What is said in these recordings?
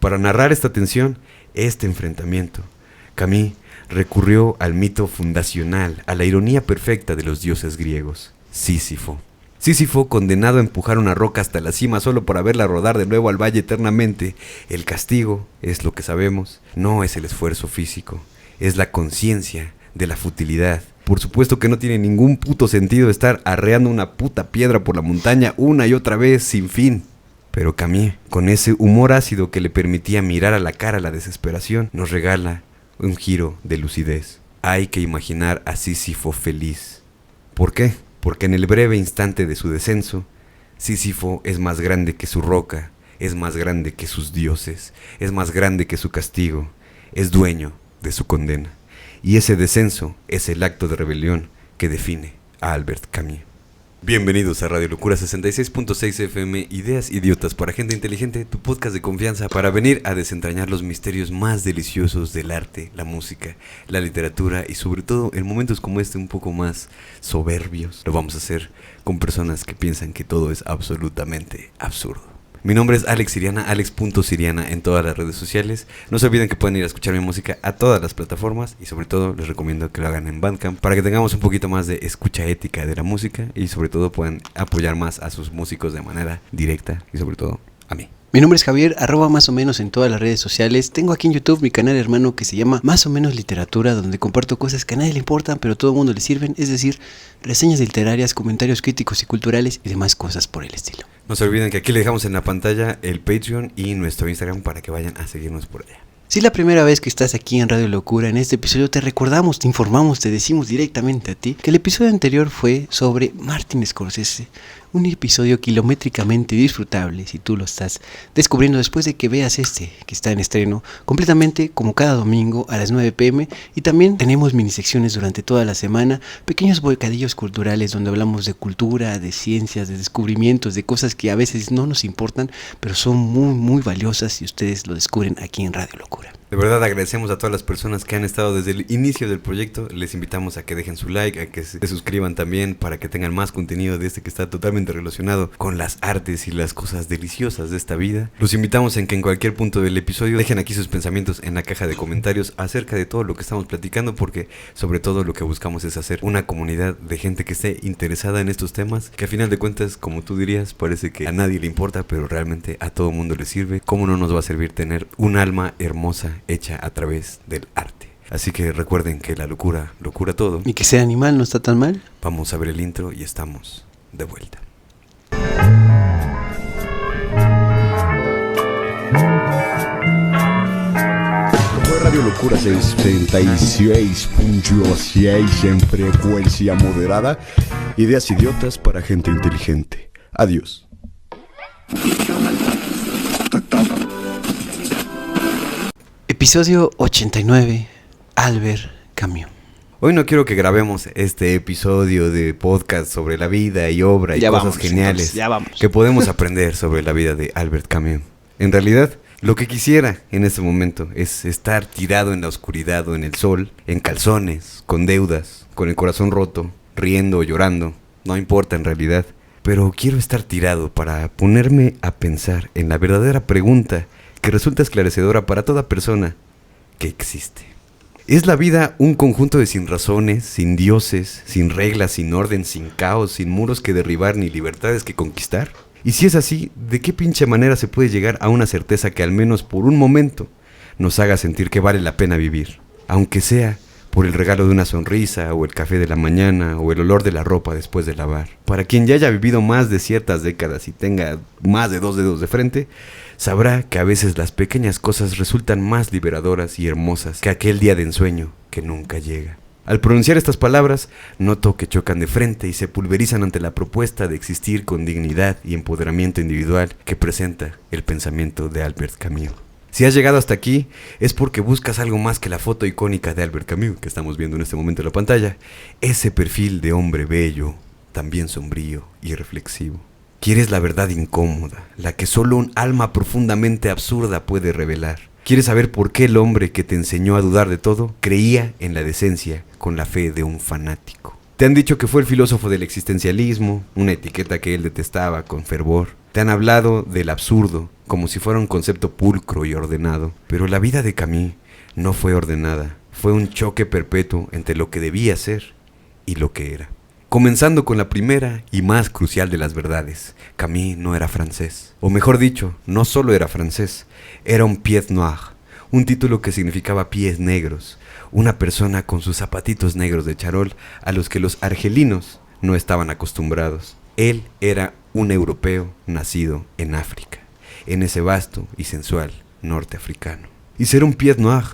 Para narrar esta tensión, este enfrentamiento, Camus recurrió al mito fundacional, a la ironía perfecta de los dioses griegos, Sísifo. Sísifo, condenado a empujar una roca hasta la cima solo por verla rodar de nuevo al valle eternamente. El castigo, es lo que sabemos, no es el esfuerzo físico, es la conciencia de la futilidad. Por supuesto que no tiene ningún puto sentido estar arreando una puta piedra por la montaña una y otra vez sin fin. Pero Camus, con ese humor ácido que le permitía mirar a la cara la desesperación, nos regala un giro de lucidez. Hay que imaginar a Sísifo feliz. ¿Por qué? Porque en el breve instante de su descenso, Sísifo es más grande que su roca, es más grande que sus dioses, es más grande que su castigo, es dueño de su condena. Y ese descenso es el acto de rebelión que define a Albert Camus. Bienvenidos a Radio Locura 66.6 FM, ideas idiotas para gente inteligente, tu podcast de confianza para venir a desentrañar los misterios más deliciosos del arte, la música, la literatura y sobre todo en momentos como este un poco más soberbios. Lo vamos a hacer con personas que piensan que todo es absolutamente absurdo. Mi nombre es Alex Siriana, alex.siriana en todas las redes sociales. No se olviden que pueden ir a escuchar mi música a todas las plataformas y sobre todo les recomiendo que lo hagan en Bandcamp para que tengamos un poquito más de escucha ética de la música y sobre todo puedan apoyar más a sus músicos de manera directa y sobre todo a mí. Mi nombre es Javier, @más o menos en todas las redes sociales. Tengo aquí en YouTube mi canal hermano que se llama Más o menos Literatura, donde comparto cosas que a nadie le importan, pero a todo el mundo le sirven, es decir, reseñas literarias, comentarios críticos y culturales y demás cosas por el estilo. No se olviden que aquí les dejamos en la pantalla el Patreon y nuestro Instagram para que vayan a seguirnos por allá. Si es la primera vez que estás aquí en Radio Locura, en este episodio te recordamos, te informamos, te decimos directamente a ti que el episodio anterior fue sobre Martin Scorsese, un episodio kilométricamente disfrutable si tú lo estás descubriendo después de que veas este que está en estreno completamente como cada domingo a las 9 p.m. y también tenemos minisecciones durante toda la semana, pequeños bocadillos culturales donde hablamos de cultura, de ciencias, de descubrimientos, de cosas que a veces no nos importan pero son muy muy valiosas y ustedes lo descubren aquí en Radio Locura. De verdad agradecemos a todas las personas que han estado desde el inicio del proyecto. Les invitamos a que dejen su like, a que se suscriban también para que tengan más contenido de este que está totalmente relacionado con las artes y las cosas deliciosas de esta vida. Los invitamos en que en cualquier punto del episodio dejen aquí sus pensamientos en la caja de comentarios acerca de todo lo que estamos platicando, porque sobre todo lo que buscamos es hacer una comunidad de gente que esté interesada en estos temas, que a final de cuentas, como tú dirías, parece que a nadie le importa, pero realmente a todo mundo le sirve. ¿Cómo no nos va a servir tener un alma hermosa hecha a través del arte? Así que recuerden que la locura lo cura todo. Y que ser animal no está tan mal. Vamos a ver el intro y estamos de vuelta. Radio Locura 66.6 en frecuencia moderada. Ideas idiotas para gente inteligente. Adiós. Episodio 89, Albert Camus. Hoy no quiero que grabemos este episodio de podcast sobre la vida y obra y cosas geniales que podemos aprender sobre la vida de Albert Camus. En realidad, lo que quisiera en este momento es estar tirado en la oscuridad o en el sol, en calzones, con deudas, con el corazón roto, riendo o llorando, no importa en realidad. Pero quiero estar tirado para ponerme a pensar en la verdadera pregunta que resulta esclarecedora para toda persona que existe. ¿Es la vida un conjunto de sinrazones, sin dioses, sin reglas, sin orden, sin caos, sin muros que derribar ni libertades que conquistar? Y si es así, ¿de qué pinche manera se puede llegar a una certeza que al menos por un momento nos haga sentir que vale la pena vivir? Aunque sea por el regalo de una sonrisa, o el café de la mañana, o el olor de la ropa después de lavar. Para quien ya haya vivido más de ciertas décadas y tenga más de 2 dedos de frente, sabrá que a veces las pequeñas cosas resultan más liberadoras y hermosas que aquel día de ensueño que nunca llega. Al pronunciar estas palabras, noto que chocan de frente y se pulverizan ante la propuesta de existir con dignidad y empoderamiento individual que presenta el pensamiento de Albert Camus. Si has llegado hasta aquí, es porque buscas algo más que la foto icónica de Albert Camus que estamos viendo en este momento en la pantalla. Ese perfil de hombre bello, también sombrío y reflexivo. Quieres la verdad incómoda, la que solo un alma profundamente absurda puede revelar. Quieres saber por qué el hombre que te enseñó a dudar de todo creía en la decencia con la fe de un fanático. Te han dicho que fue el filósofo del existencialismo, una etiqueta que él detestaba con fervor. Te han hablado del absurdo como si fuera un concepto pulcro y ordenado. Pero la vida de Camus no fue ordenada, fue un choque perpetuo entre lo que debía ser y lo que era. Comenzando con la primera y más crucial de las verdades, Camus no era francés. O mejor dicho, no solo era francés, era un pied noir, un título que significaba pies negros, una persona con sus zapatitos negros de charol a los que los argelinos no estaban acostumbrados. Él era un europeo nacido en África, en ese vasto y sensual norte africano. Y ser un pied noir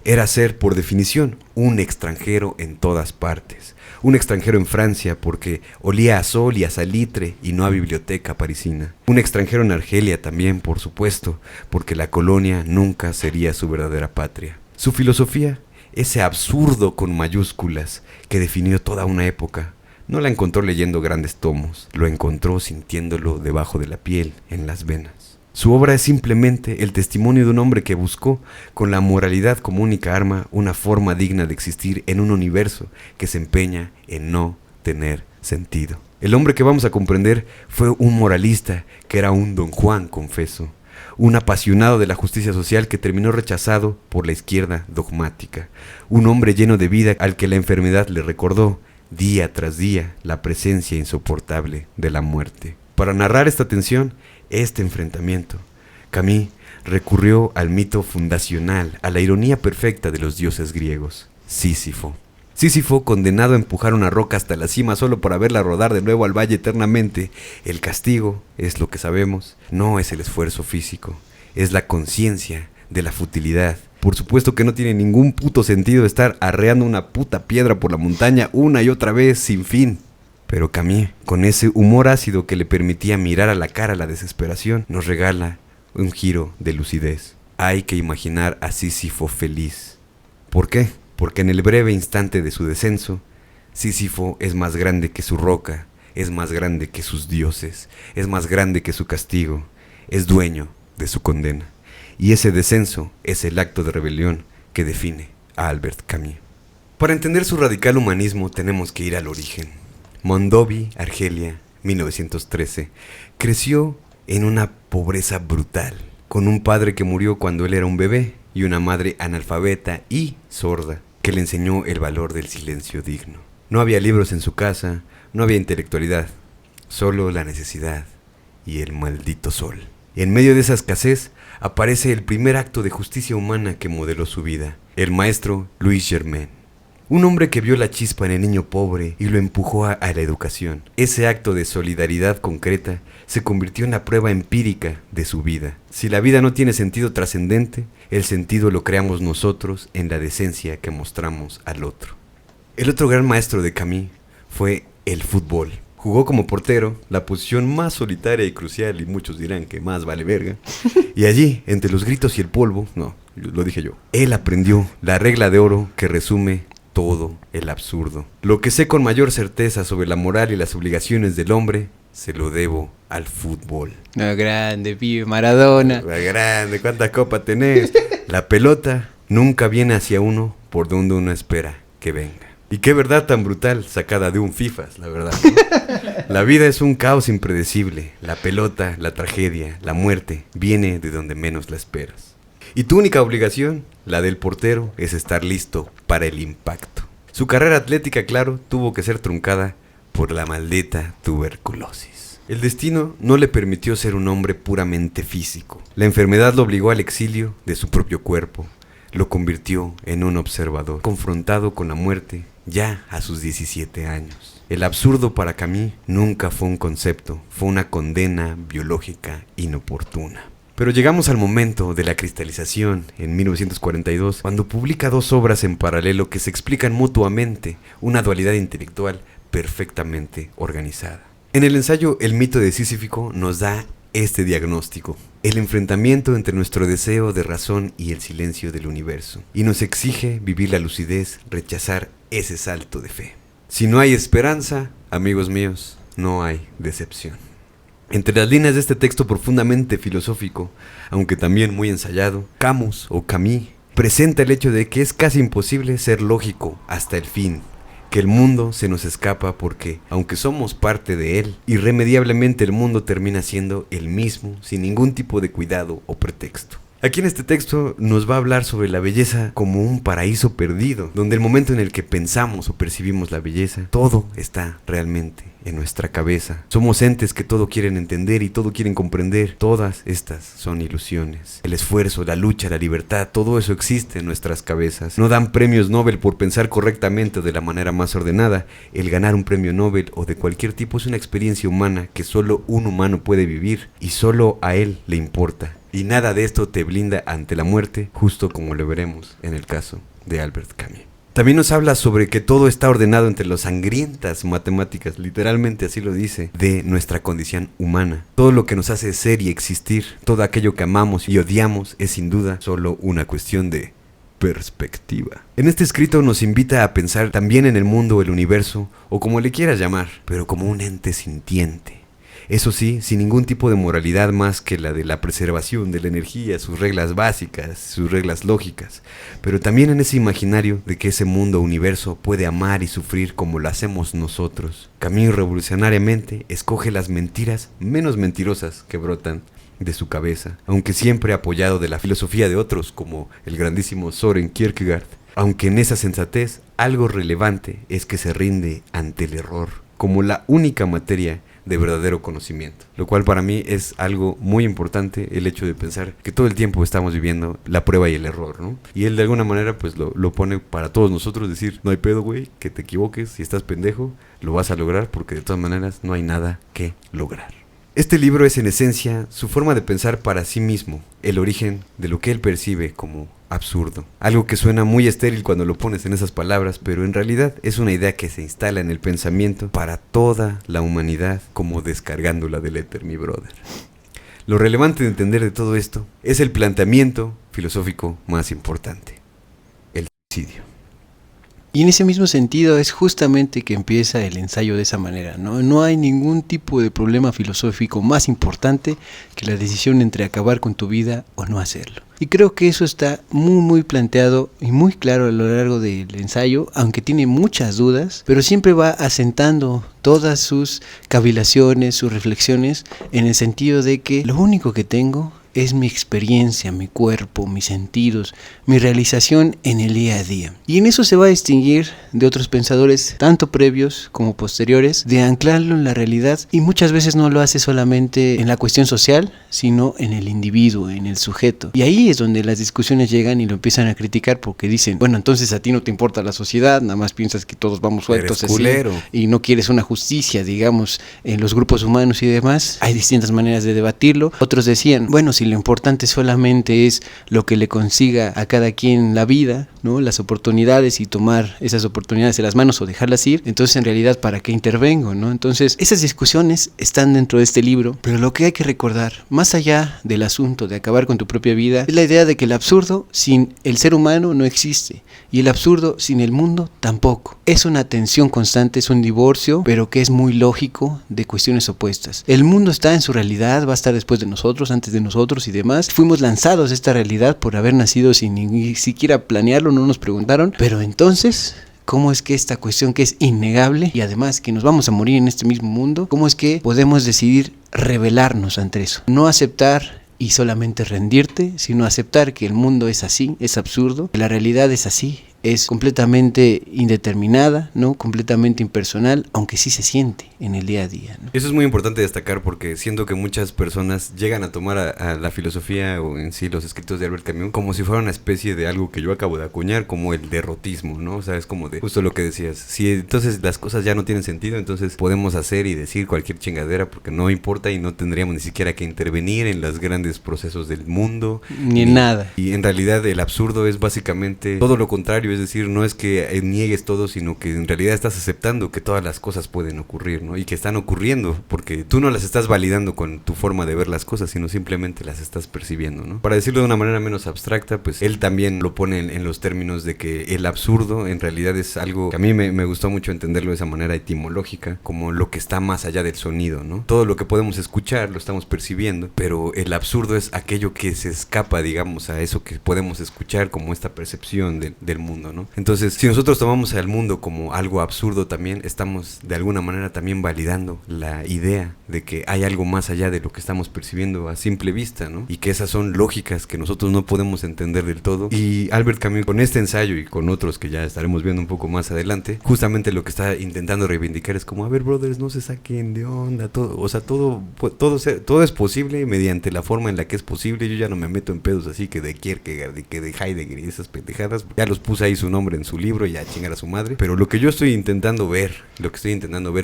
era ser, por definición, un extranjero en todas partes. Un extranjero en Francia porque olía a sol y a salitre y no a biblioteca parisina. Un extranjero en Argelia también, por supuesto, porque la colonia nunca sería su verdadera patria. Su filosofía, ese absurdo con mayúsculas que definió toda una época, no la encontró leyendo grandes tomos, lo encontró sintiéndolo debajo de la piel, en las venas. Su obra es simplemente el testimonio de un hombre que buscó, con la moralidad como única arma, una forma digna de existir en un universo que se empeña en no tener sentido. El hombre que vamos a comprender fue un moralista que era un Don Juan, confeso, un apasionado de la justicia social que terminó rechazado por la izquierda dogmática, un hombre lleno de vida al que la enfermedad le recordó, día tras día, la presencia insoportable de la muerte. Para narrar esta tensión, este enfrentamiento, Camus recurrió al mito fundacional, a la ironía perfecta de los dioses griegos, Sísifo. Sísifo, condenado a empujar una roca hasta la cima solo para verla rodar de nuevo al valle eternamente. El castigo, es lo que sabemos, no es el esfuerzo físico, es la conciencia de la futilidad. Por supuesto que no tiene ningún puto sentido estar arreando una puta piedra por la montaña una y otra vez sin fin. Pero Camus, con ese humor ácido que le permitía mirar a la cara la desesperación, nos regala un giro de lucidez. Hay que imaginar a Sísifo feliz. ¿Por qué? Porque en el breve instante de su descenso, Sísifo es más grande que su roca, es más grande que sus dioses, es más grande que su castigo, es dueño de su condena. Y ese descenso es el acto de rebelión que define a Albert Camus. Para entender su radical humanismo tenemos que ir al origen. Mondovi, Argelia, 1913, creció en una pobreza brutal, con un padre que murió cuando él era un bebé y una madre analfabeta y sorda que le enseñó el valor del silencio digno. No había libros en su casa, no había intelectualidad, solo la necesidad y el maldito sol. En medio de esa escasez aparece el primer acto de justicia humana que modeló su vida, el maestro Louis Germain. Un hombre que vio la chispa en el niño pobre y lo empujó a la educación. Ese acto de solidaridad concreta se convirtió en la prueba empírica de su vida. Si la vida no tiene sentido trascendente, el sentido lo creamos nosotros en la decencia que mostramos al otro. El otro gran maestro de Camus fue el fútbol. Jugó como portero, la posición más solitaria y crucial, y muchos dirán que más vale verga. Y allí, entre los gritos y el polvo, no, lo dije yo, él aprendió la regla de oro que resume todo el absurdo. Lo que sé con mayor certeza sobre la moral y las obligaciones del hombre, se lo debo al fútbol. No, grande, pibe, Maradona. Grande, ¿cuántas copas tenés? La pelota nunca viene hacia uno por donde uno espera que venga. Y qué verdad tan brutal, sacada de un FIFAs, la verdad, ¿no? La vida es un caos impredecible. La pelota, la tragedia, la muerte, viene de donde menos la esperas. Y tu única obligación, la del portero, es estar listo para el impacto. Su carrera atlética, claro, tuvo que ser truncada por la maldita tuberculosis. El destino no le permitió ser un hombre puramente físico. La enfermedad lo obligó al exilio de su propio cuerpo. Lo convirtió en un observador, confrontado con la muerte ya a sus 17 años. El absurdo para Camus nunca fue un concepto, fue una condena biológica inoportuna. Pero llegamos al momento de la cristalización en 1942, cuando publica dos obras en paralelo que se explican mutuamente, una dualidad intelectual perfectamente organizada. En el ensayo El mito de Sísifo nos da este diagnóstico: el enfrentamiento entre nuestro deseo de razón y el silencio del universo, y nos exige vivir la lucidez, rechazar ese salto de fe. Si no hay esperanza, amigos míos, no hay decepción. Entre las líneas de este texto profundamente filosófico, aunque también muy ensayado, Camus presenta el hecho de que es casi imposible ser lógico hasta el fin, que el mundo se nos escapa porque, aunque somos parte de él, irremediablemente el mundo termina siendo el mismo, sin ningún tipo de cuidado o pretexto. Aquí en este texto nos va a hablar sobre la belleza como un paraíso perdido, donde el momento en el que pensamos o percibimos la belleza, todo está realmente en nuestra cabeza. Somos entes que todo quieren entender y todo quieren comprender. Todas estas son ilusiones. El esfuerzo, la lucha, la libertad, todo eso existe en nuestras cabezas. No dan premios Nobel por pensar correctamente o de la manera más ordenada. El ganar un premio Nobel o de cualquier tipo es una experiencia humana que solo un humano puede vivir y solo a él le importa. Y nada de esto te blinda ante la muerte, justo como lo veremos en el caso de Albert Camus. También nos habla sobre que todo está ordenado entre las sangrientas matemáticas, literalmente así lo dice, de nuestra condición humana. Todo lo que nos hace ser y existir, todo aquello que amamos y odiamos es sin duda solo una cuestión de perspectiva. En este escrito nos invita a pensar también en el mundo, el universo, o como le quieras llamar, pero como un ente sintiente. Eso sí, sin ningún tipo de moralidad más que la de la preservación de la energía, sus reglas básicas, sus reglas lógicas, pero también en ese imaginario de que ese mundo universo puede amar y sufrir como lo hacemos nosotros. Camus revolucionariamente escoge las mentiras menos mentirosas que brotan de su cabeza, aunque siempre apoyado de la filosofía de otros como el grandísimo Søren Kierkegaard, aunque en esa sensatez algo relevante es que se rinde ante el error como la única materia de verdadero conocimiento, lo cual para mí es algo muy importante, el hecho de pensar que todo el tiempo estamos viviendo la prueba y el error, ¿no? Y él de alguna manera pues lo pone para todos nosotros, decir, no hay pedo, güey, que te equivoques, si estás pendejo, lo vas a lograr porque de todas maneras no hay nada que lograr. Este libro es en esencia su forma de pensar para sí mismo, el origen de lo que él percibe como absurdo. Algo que suena muy estéril cuando lo pones en esas palabras, pero en realidad es una idea que se instala en el pensamiento para toda la humanidad, como descargándola del éter, mi brother. Lo relevante de entender de todo esto es el planteamiento filosófico más importante, el suicidio. Y en ese mismo sentido es justamente que empieza el ensayo de esa manera, ¿no? No hay ningún tipo de problema filosófico más importante que la decisión entre acabar con tu vida o no hacerlo. Y creo que eso está muy planteado y muy claro a lo largo del ensayo, aunque tiene muchas dudas, pero siempre va asentando todas sus cavilaciones, sus reflexiones, en el sentido de que lo único que tengo es mi experiencia, mi cuerpo, mis sentidos, mi realización en el día a día. Y en eso se va a distinguir de otros pensadores, tanto previos como posteriores, de anclarlo en la realidad, y muchas veces no lo hace solamente en la cuestión social, sino en el individuo, en el sujeto. Y ahí es donde las discusiones llegan y lo empiezan a criticar porque dicen, bueno, entonces a ti no te importa la sociedad, nada más piensas que todos vamos sueltos así, y no quieres una justicia, digamos, en los grupos humanos y demás. Hay distintas maneras de debatirlo. Otros decían, bueno, si lo importante solamente es lo que le consiga a cada quien la vida, ¿no? Las oportunidades y tomar esas oportunidades en las manos o dejarlas ir, entonces en realidad ¿para qué intervengo, no? Entonces esas discusiones están dentro de este libro, pero lo que hay que recordar, más allá del asunto de acabar con tu propia vida, es la idea de que el absurdo sin el ser humano no existe y el absurdo sin el mundo tampoco. Es una tensión constante, es un divorcio, pero que es muy lógico de cuestiones opuestas. El mundo está en su realidad, va a estar después de nosotros, antes de nosotros y demás. Fuimos lanzados a esta realidad por haber nacido sin ni siquiera planearlo, no nos preguntaron, pero entonces, ¿cómo es que esta cuestión que es innegable y además que nos vamos a morir en este mismo mundo, cómo es que podemos decidir rebelarnos ante eso? No aceptar y solamente rendirte, sino aceptar que el mundo es así, es absurdo, que la realidad es así, es completamente indeterminada, ¿no? Completamente impersonal, aunque sí se siente en el día a día, ¿no? Eso es muy importante destacar porque siento que muchas personas llegan a tomar a la filosofía o en sí los escritos de Albert Camus como si fuera una especie de algo que yo acabo de acuñar, como el derrotismo, ¿no? O sea, es como de justo lo que decías. Si entonces las cosas ya no tienen sentido, entonces podemos hacer y decir cualquier chingadera porque no importa y no tendríamos ni siquiera que intervenir en los grandes procesos del mundo. Ni en nada. Y en realidad el absurdo es básicamente todo lo contrario. Es decir, no es que niegues todo, sino que en realidad estás aceptando que todas las cosas pueden ocurrir, ¿no? Y que están ocurriendo, porque tú no las estás validando con tu forma de ver las cosas, sino simplemente las estás percibiendo, ¿no? Para decirlo de una manera menos abstracta, pues él también lo pone en los términos de que el absurdo en realidad es algo que a mí me gustó mucho entenderlo de esa manera etimológica, como lo que está más allá del sonido, ¿no? Todo lo que podemos escuchar lo estamos percibiendo, pero el absurdo es aquello que se escapa, digamos, a eso que podemos escuchar, como esta percepción del mundo. mundo, ¿no? Entonces, si nosotros tomamos al mundo como algo absurdo también, estamos de alguna manera también validando la idea de que hay algo más allá de lo que estamos percibiendo a simple vista, ¿no? Y que esas son lógicas que nosotros no podemos entender del todo. Y Albert Camus, con este ensayo y con otros que ya estaremos viendo un poco más adelante, justamente lo que está intentando reivindicar es como, a ver, brothers, no se saquen de onda, todo, o sea, todo es posible mediante la forma en la que es posible. Yo ya no me meto en pedos así que de Kierkegaard y que de Heidegger y esas pendejadas, ya los puse ahí su nombre en su libro y a chingar a su madre, pero lo que yo estoy intentando ver,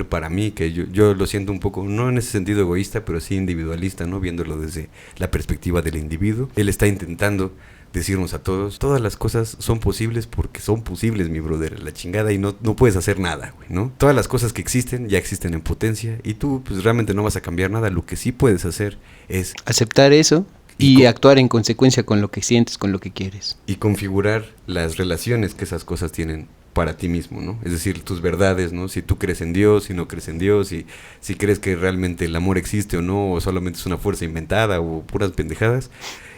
para mí, que yo lo siento un poco, no en ese sentido egoísta, pero sí individualista, ¿no? Viéndolo desde la perspectiva del individuo, él está intentando decirnos a todos, todas las cosas son posibles porque son posibles, mi brother, la chingada, y no puedes hacer nada, güey, ¿no? Todas las cosas que existen ya existen en potencia y tú pues realmente no vas a cambiar nada. Lo que sí puedes hacer es aceptar eso y actuar en consecuencia con lo que sientes, con lo que quieres. Y configurar las relaciones que esas cosas tienen para ti mismo, ¿no? Es decir, tus verdades, ¿no? Si tú crees en Dios, si no crees en Dios, si crees que realmente el amor existe o no, o solamente es una fuerza inventada o puras pendejadas,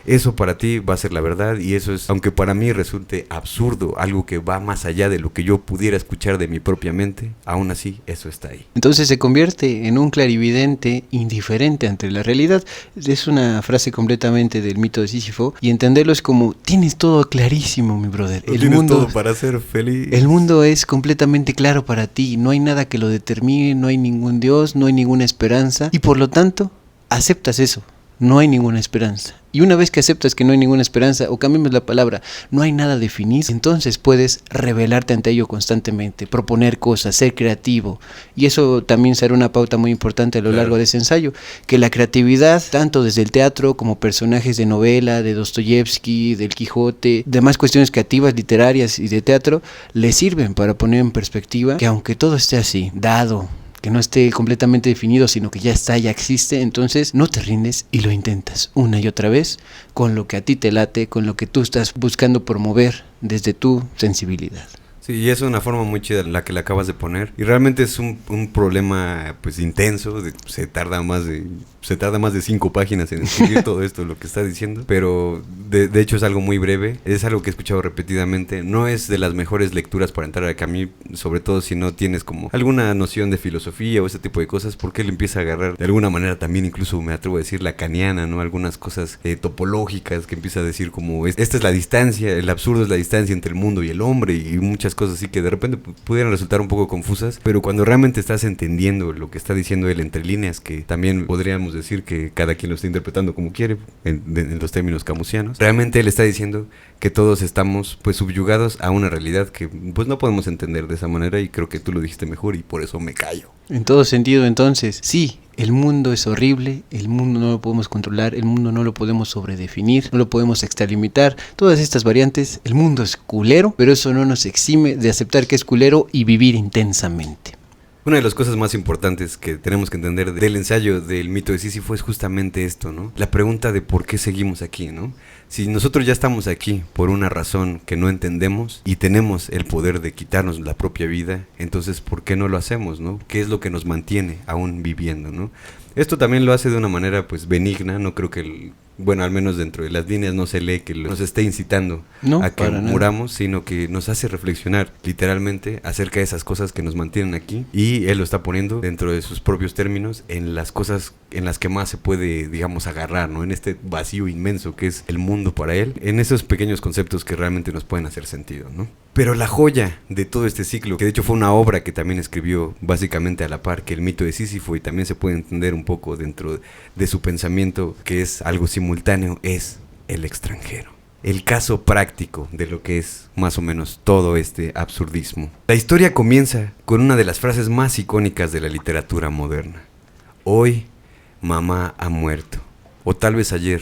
eso para ti va a ser la verdad. Y eso es, aunque para mí resulte absurdo, algo que va más allá de lo que yo pudiera escuchar de mi propia mente, aún así eso está ahí. Entonces se convierte en un clarividente indiferente ante la realidad. Es una frase completamente del mito de Sísifo, y entenderlo es como, tienes todo clarísimo, mi brother. El mundo, todo para ser feliz. El mundo es completamente claro para ti, no hay nada que lo determine, no hay ningún Dios, no hay ninguna esperanza, y por lo tanto aceptas eso. No hay ninguna esperanza. Y una vez que aceptas que no hay ninguna esperanza, o cambiemos la palabra, no hay nada definido, entonces puedes rebelarte ante ello constantemente, proponer cosas, ser creativo. Y eso también será una pauta muy importante a lo largo de ese ensayo, que la creatividad, tanto desde el teatro como personajes de novela, de Dostoyevsky, del Quijote, demás cuestiones creativas, literarias y de teatro, le sirven para poner en perspectiva que aunque todo esté así, dado, que no esté completamente definido, sino que ya está, ya existe, entonces no te rindes y lo intentas una y otra vez con lo que a ti te late, con lo que tú estás buscando promover desde tu sensibilidad. Sí, y es una forma muy chida la que le acabas de poner, y realmente es un problema pues intenso, se tarda más de 5 páginas en escribir todo esto, lo que está diciendo, pero de hecho es algo muy breve, es algo que he escuchado repetidamente, no es de las mejores lecturas para entrar a Camus, sobre todo si no tienes como alguna noción de filosofía o ese tipo de cosas, porque él empieza a agarrar de alguna manera también, incluso me atrevo a decir lacaniana, ¿no? Algunas cosas topológicas, que empieza a decir como, esta es la distancia, el absurdo es la distancia entre el mundo y el hombre, y muchas cosas así que de repente pudieran resultar un poco confusas, pero cuando realmente estás entendiendo lo que está diciendo él entre líneas, que también podríamos decir que cada quien lo está interpretando como quiere en los términos camusianos, realmente él está diciendo que todos estamos pues subyugados a una realidad que pues no podemos entender de esa manera, y creo que tú lo dijiste mejor y por eso me callo. En todo sentido, entonces, sí, el mundo es horrible, el mundo no lo podemos controlar, el mundo no lo podemos sobredefinir, no lo podemos extralimitar, todas estas variantes, el mundo es culero, pero eso no nos exime de aceptar que es culero y vivir intensamente. Una de las cosas más importantes que tenemos que entender del ensayo del mito de Sísifo es justamente esto, ¿no? La pregunta de por qué seguimos aquí, ¿no? Si nosotros ya estamos aquí por una razón que no entendemos y tenemos el poder de quitarnos la propia vida, entonces ¿por qué no lo hacemos, no? ¿Qué es lo que nos mantiene aún viviendo, no? Esto también lo hace de una manera pues benigna, no creo que bueno, al menos dentro de las líneas no se lee que nos esté incitando a que muramos, sino que nos hace reflexionar literalmente acerca de esas cosas que nos mantienen aquí, y él lo está poniendo dentro de sus propios términos en las cosas en las que más se puede, digamos, agarrar, ¿no? En este vacío inmenso que es el mundo para él, en esos pequeños conceptos que realmente nos pueden hacer sentido, ¿no? Pero la joya de todo este ciclo, que de hecho fue una obra que también escribió básicamente a la par que el mito de Sísifo, y también se puede entender un poco dentro de su pensamiento que es algo simultáneo, es El extranjero. El caso práctico de lo que es más o menos todo este absurdismo. La historia comienza con una de las frases más icónicas de la literatura moderna. Hoy, mamá ha muerto. O tal vez ayer,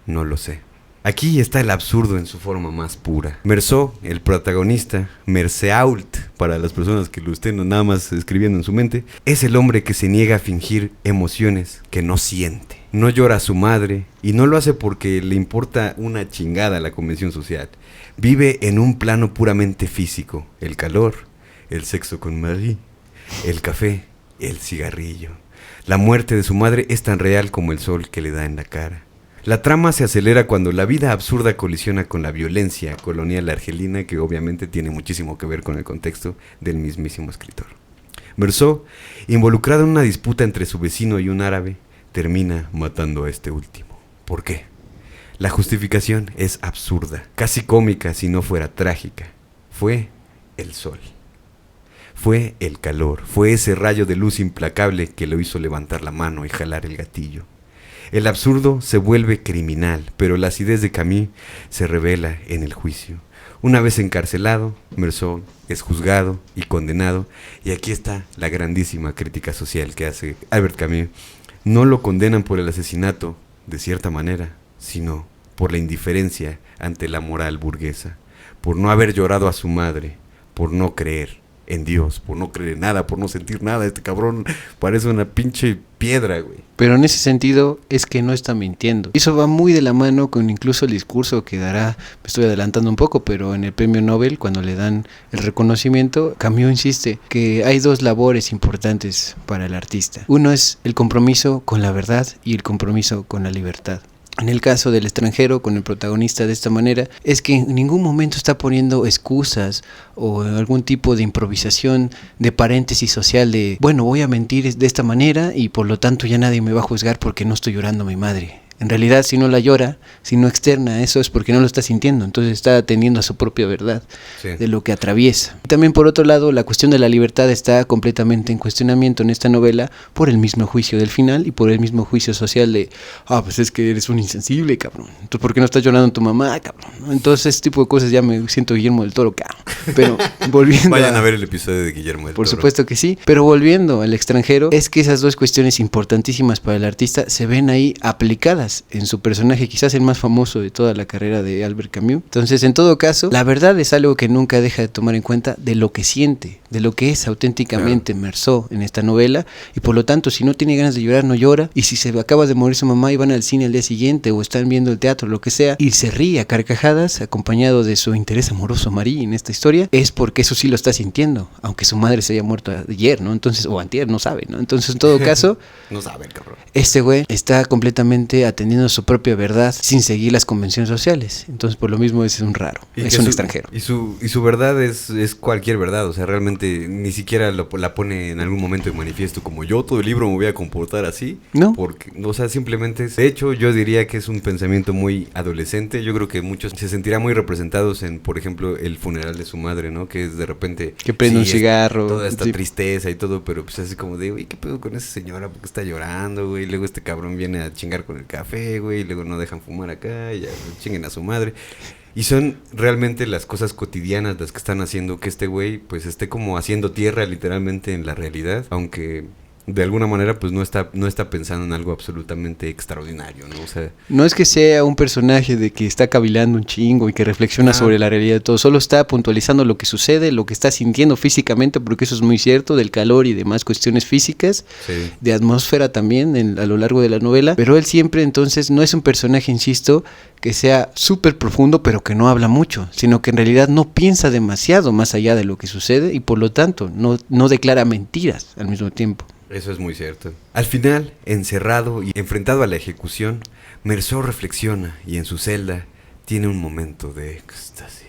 no lo sé. Aquí está el absurdo en su forma más pura. Meursault, el protagonista, Meursault, para las personas que lo estén nada más escribiendo en su mente, es el hombre que se niega a fingir emociones que no siente. No llora a su madre, y no lo hace porque le importa una chingada la convención social. Vive en un plano puramente físico: el calor, el sexo con Marie, el café, el cigarrillo. La muerte de su madre es tan real como el sol que le da en la cara. La trama se acelera cuando la vida absurda colisiona con la violencia colonial argelina, que obviamente tiene muchísimo que ver con el contexto del mismísimo escritor. Meursault, involucrado en una disputa entre su vecino y un árabe, termina matando a este último. ¿Por qué? La justificación es absurda, casi cómica si no fuera trágica. Fue el sol. Fue el calor, fue ese rayo de luz implacable que lo hizo levantar la mano y jalar el gatillo. El absurdo se vuelve criminal, pero la acidez de Camus se revela en el juicio. Una vez encarcelado, Meursault es juzgado y condenado, y aquí está la grandísima crítica social que hace Albert Camus. No lo condenan por el asesinato, de cierta manera, sino por la indiferencia ante la moral burguesa, por no haber llorado a su madre, por no creer en Dios, por no creer en nada, por no sentir nada. Este cabrón parece una pinche piedra, güey. Pero en ese sentido es que no está mintiendo. Eso va muy de la mano con incluso el discurso que dará, me estoy adelantando un poco, pero en el premio Nobel, cuando le dan el reconocimiento, Camus insiste que hay dos labores importantes para el artista. Uno es el compromiso con la verdad y el compromiso con la libertad. En el caso del extranjero, con el protagonista de esta manera, es que en ningún momento está poniendo excusas o algún tipo de improvisación de paréntesis social de, bueno, voy a mentir de esta manera y por lo tanto ya nadie me va a juzgar porque no estoy llorando a mi madre. En realidad, si no la llora, si no externa eso, es porque no lo está sintiendo. Entonces está atendiendo a su propia verdad, sí, de lo que atraviesa. Y también, por otro lado, la cuestión de la libertad está completamente en cuestionamiento en esta novela por el mismo juicio del final y por el mismo juicio social de, pues es que eres un insensible, cabrón. Entonces, ¿por qué no estás llorando a tu mamá, cabrón? Entonces, ese tipo de cosas ya me siento Guillermo del Toro, cabrón. Pero volviendo Vayan a ver el episodio de Guillermo del Toro. Por supuesto que sí. Pero volviendo al extranjero, es que esas dos cuestiones importantísimas para el artista se ven ahí aplicadas en su personaje, quizás el más famoso de toda la carrera de Albert Camus. Entonces, en todo caso, la verdad es algo que nunca deja de tomar en cuenta de lo que siente, de lo que es auténticamente Meursault en esta novela, y por lo tanto, si no tiene ganas de llorar, no llora, y si se acaba de morir su mamá y van al cine al día siguiente, o están viendo el teatro, lo que sea, y se ríe a carcajadas, acompañado de su interés amoroso Marie en esta historia, es porque eso sí lo está sintiendo, aunque su madre se haya muerto ayer, ¿no? Entonces, o antier, no sabe, ¿no? Entonces, en todo caso, no sabe, cabrón. Este güey está completamente atendiendo su propia verdad sin seguir las convenciones sociales. Entonces, por lo mismo, es un raro, es un extranjero. Y su verdad es cualquier verdad, o sea, realmente ni siquiera la pone en algún momento de manifiesto como yo todo el libro me voy a comportar así. No. Porque, o sea, simplemente, de hecho, yo diría que es un pensamiento muy adolescente. Yo creo que muchos se sentirán muy representados en, por ejemplo, el funeral de su madre, ¿no? Que es de repente... Que prende un cigarro. Toda esta tristeza y todo, pero pues así como de, güey, ¿qué pedo con esa señora? ¿Por qué está llorando, güey? Y luego este cabrón viene a chingar con el café, güey, y luego no dejan fumar acá, y ya chinguen a su madre. Y son realmente las cosas cotidianas las que están haciendo que este güey pues esté como haciendo tierra literalmente en la realidad, aunque de alguna manera pues no está pensando en algo absolutamente extraordinario, ¿no? O sea, no es que sea un personaje de que está cavilando un chingo y que reflexiona sobre la realidad de todo, solo está puntualizando lo que sucede, lo que está sintiendo físicamente, porque eso es muy cierto, del calor y demás cuestiones físicas, sí, de atmósfera también a lo largo de la novela, pero él siempre entonces no es un personaje, insisto, que sea súper profundo pero que no habla mucho, sino que en realidad no piensa demasiado más allá de lo que sucede y por lo tanto no declara mentiras al mismo tiempo. Eso es muy cierto. Al final, encerrado y enfrentado a la ejecución, Meursault reflexiona y en su celda tiene un momento de éxtasis.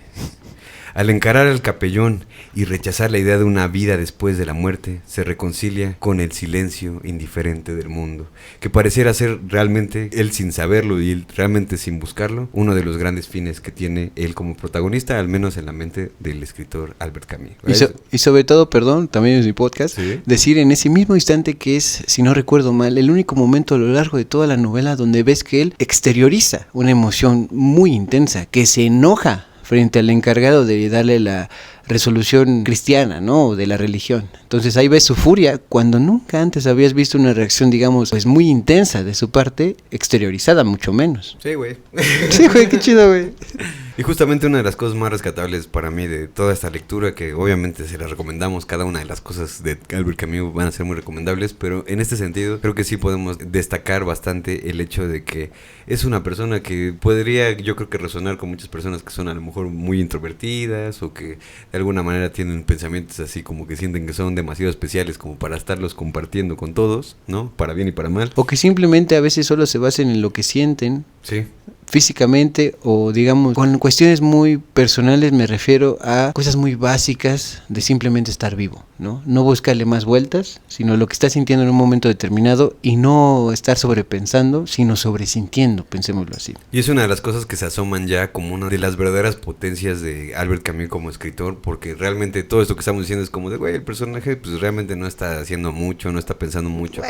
Al encarar al capellón y rechazar la idea de una vida después de la muerte, se reconcilia con el silencio indiferente del mundo, que pareciera ser realmente, él sin saberlo y él realmente sin buscarlo, uno de los grandes fines que tiene él como protagonista, al menos en la mente del escritor Albert Camus. Y sobre todo, perdón, también en mi podcast, ¿sí?, decir en ese mismo instante que es, si no recuerdo mal, el único momento a lo largo de toda la novela donde ves que él exterioriza una emoción muy intensa, que se enoja frente al encargado de darle la resolución cristiana, ¿no? De la religión. Entonces ahí ves su furia cuando nunca antes habías visto una reacción, digamos, pues muy intensa de su parte, exteriorizada mucho menos. Sí, güey. Sí, güey, qué chido, güey. Y justamente una de las cosas más rescatables para mí de toda esta lectura, que obviamente se las recomendamos, cada una de las cosas de Albert Camus van a ser muy recomendables, pero en este sentido creo que sí podemos destacar bastante el hecho de que es una persona que podría, yo creo que resonar con muchas personas que son a lo mejor muy introvertidas o que de alguna manera tienen pensamientos así como que sienten que son demasiado especiales como para estarlos compartiendo con todos, ¿no? Para bien y para mal. O que simplemente a veces solo se basen en lo que sienten. Sí. Físicamente o digamos con cuestiones muy personales, me refiero a cosas muy básicas de simplemente estar vivo, ¿no? No buscarle más vueltas, sino lo que estás sintiendo en un momento determinado y no estar sobrepensando, sino sobresintiendo, pensémoslo así. Y es una de las cosas que se asoman ya como una de las verdaderas potencias de Albert Camus como escritor, porque realmente todo esto que estamos diciendo es como de, güey, el personaje pues realmente no está haciendo mucho, no está pensando mucho,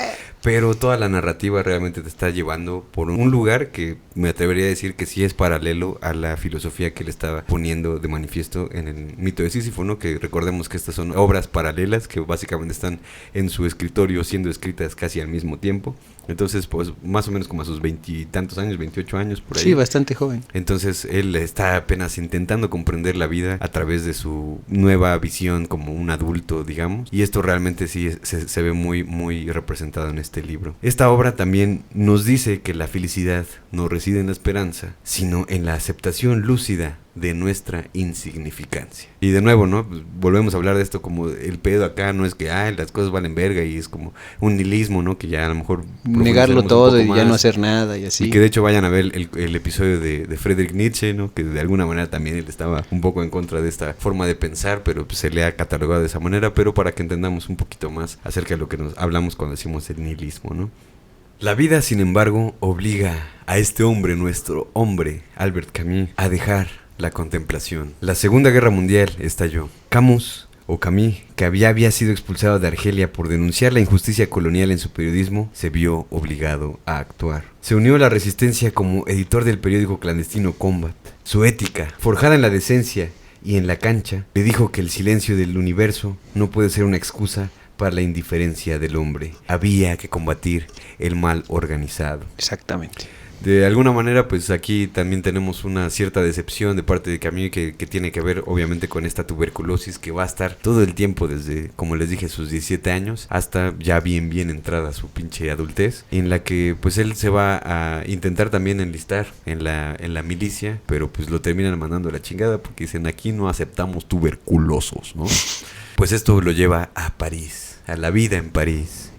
pero toda la narrativa realmente te está llevando por un lugar que me atrevería a decir que sí es paralelo a la filosofía que él estaba poniendo de manifiesto en el mito de Sísifo, ¿no? Que recordemos que estas son obras paralelas que básicamente están en su escritorio siendo escritas casi al mismo tiempo. Entonces, pues, más o menos como a sus 20 y tantos años, 28 años, por ahí. Sí, bastante joven. Entonces, él está apenas intentando comprender la vida a través de su nueva visión como un adulto, digamos. Y esto realmente sí se ve muy, muy representado en este libro. Esta obra también nos dice que la felicidad no reside en la esperanza, sino en la aceptación lúcida de nuestra insignificancia. Y de nuevo, ¿no? Pues volvemos a hablar de esto como el pedo acá no es que las cosas valen verga y es como un nihilismo, ¿no? Que ya a lo mejor negarlo todo y ya no hacer nada y así. Y que de hecho vayan a ver el episodio de Friedrich Nietzsche, ¿no? Que de alguna manera también él estaba un poco en contra de esta forma de pensar, pero pues se le ha catalogado de esa manera, pero para que entendamos un poquito más acerca de lo que nos hablamos cuando decimos el nihilismo, ¿no? La vida, sin embargo, obliga a este hombre, nuestro hombre, Albert Camus, a dejar la contemplación. La Segunda Guerra Mundial estalló. Camus, que había sido expulsado de Argelia por denunciar la injusticia colonial en su periodismo, se vio obligado a actuar. Se unió a la resistencia como editor del periódico clandestino Combat. Su ética, forjada en la decencia y en la cancha, le dijo que el silencio del universo no puede ser una excusa para la indiferencia del hombre. Había que combatir el mal organizado. Exactamente. De alguna manera, pues aquí también tenemos una cierta decepción de parte de Camus que tiene que ver obviamente con esta tuberculosis que va a estar todo el tiempo desde, como les dije, sus 17 años hasta ya bien entrada su pinche adultez, en la que pues él se va a intentar también enlistar en la milicia, pero pues lo terminan mandando a la chingada porque dicen aquí no aceptamos tuberculosos, ¿no? Pues esto lo lleva a París, a la vida en París,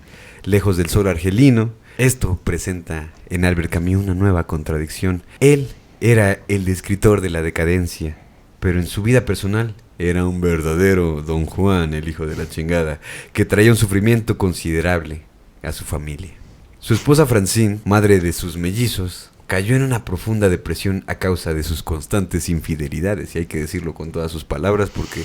lejos del sol argelino. Esto presenta en Albert Camus una nueva contradicción. Él era el escritor de la decadencia, pero en su vida personal era un verdadero Don Juan, el hijo de la chingada, que traía un sufrimiento considerable a su familia. Su esposa Francine, madre de sus mellizos, cayó en una profunda depresión a causa de sus constantes infidelidades, y hay que decirlo con todas sus palabras, porque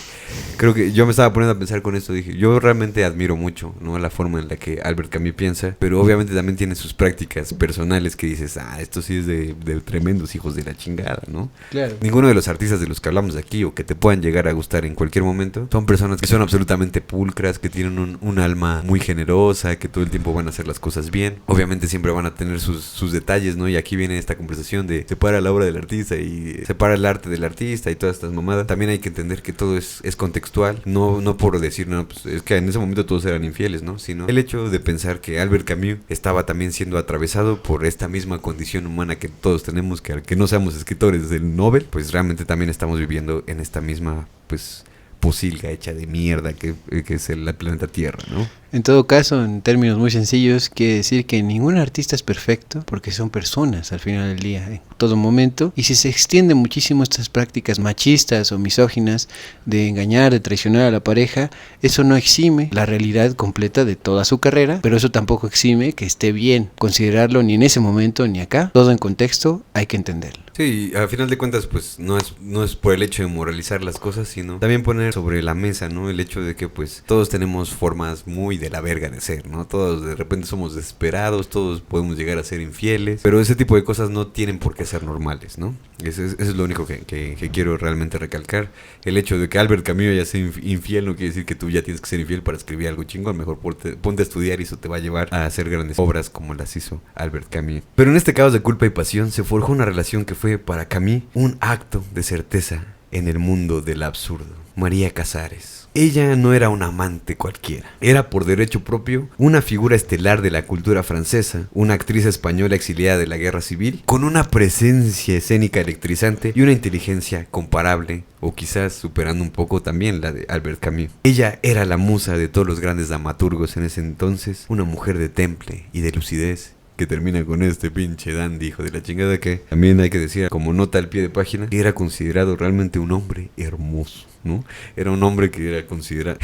creo que yo me estaba poniendo a pensar con esto, dije, yo realmente admiro mucho, ¿no?, la forma en la que Albert Camus piensa, pero obviamente también tiene sus prácticas personales que dices, esto sí es de tremendos hijos de la chingada, ¿no? Claro. Ninguno de los artistas de los que hablamos aquí, o que te puedan llegar a gustar en cualquier momento, son personas que son absolutamente pulcras, que tienen un alma muy generosa, que todo el tiempo van a hacer las cosas bien, obviamente siempre van a tener sus detalles, ¿no? Y aquí viene esta conversación de separa la obra del artista y separa el arte del artista y todas estas mamadas. También hay que entender que todo es contextual, no por decir, no, pues es que en ese momento todos eran infieles, ¿no? Sino el hecho de pensar que Albert Camus estaba también siendo atravesado por esta misma condición humana que todos tenemos, que al que no seamos escritores del Nobel, pues realmente también estamos viviendo en esta misma, pues, posilga hecha de mierda que es el planeta Tierra, ¿no? En todo caso, en términos muy sencillos, quiere decir que ningún artista es perfecto, porque son personas al final del día, en todo momento, y si se extienden muchísimo estas prácticas machistas o misóginas de engañar, de traicionar a la pareja, eso no exime la realidad completa de toda su carrera, pero eso tampoco exime que esté bien considerarlo ni en ese momento ni acá, todo en contexto, hay que entenderlo. Sí, a final de cuentas, pues no es por el hecho de moralizar las cosas, sino también poner sobre la mesa, ¿no?, el hecho de que pues todos tenemos formas muy de la verga de ser, ¿no? Todos de repente somos desesperados, todos podemos llegar a ser infieles, pero ese tipo de cosas no tienen por qué ser normales, ¿no? Eso es lo único que quiero realmente recalcar. El hecho de que Albert Camus haya sido infiel no quiere decir que tú ya tienes que ser infiel para escribir algo chingón. Mejor ponte a estudiar y eso te va a llevar a hacer grandes obras como las hizo Albert Camus. Pero en este caos de culpa y pasión se forjó una relación que fue para Camus un acto de certeza en el mundo del absurdo. María Casares. Ella no era una amante cualquiera, era por derecho propio una figura estelar de la cultura francesa, una actriz española exiliada de la guerra civil, con una presencia escénica electrizante y una inteligencia comparable, o quizás superando un poco también la de Albert Camus. Ella era la musa de todos los grandes dramaturgos en ese entonces, una mujer de temple y de lucidez, que termina con este pinche dandy hijo de la chingada, que también hay que decir como nota al pie de página, que era considerado realmente un hombre hermoso, ¿no? Era un hombre considerado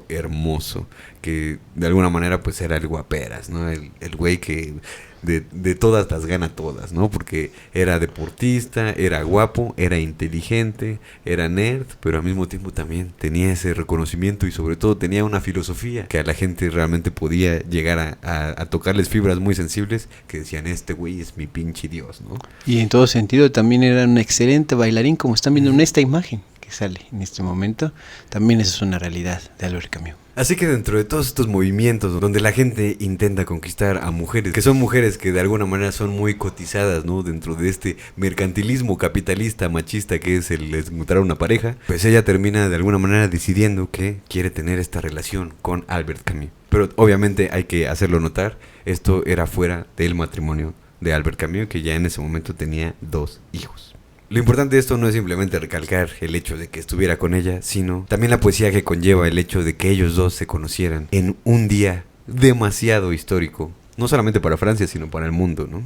hermoso, que de alguna manera pues era el guaperas, ¿no? El güey que de todas las gana todas, ¿no? Porque era deportista, era guapo, era inteligente, era nerd, pero al mismo tiempo también tenía ese reconocimiento y sobre todo tenía una filosofía que a la gente realmente podía llegar a tocarles fibras muy sensibles, que decían, este güey es mi pinche Dios, ¿no? Y en todo sentido también era un excelente bailarín, como están viendo en esta imagen que sale en este momento. También esa es una realidad de Albert Camus. Así que dentro de todos estos movimientos donde la gente intenta conquistar a mujeres, que son mujeres que de alguna manera son muy cotizadas, ¿no? Dentro de este mercantilismo capitalista, machista que es el encontrar una pareja, pues ella termina de alguna manera decidiendo que quiere tener esta relación con Albert Camus. Pero obviamente hay que hacerlo notar, esto era fuera del matrimonio de Albert Camus, que ya en ese momento tenía 2 hijos. Lo importante de esto no es simplemente recalcar el hecho de que estuviera con ella, sino también la poesía que conlleva el hecho de que ellos dos se conocieran en un día demasiado histórico, no solamente para Francia, sino para el mundo, ¿no?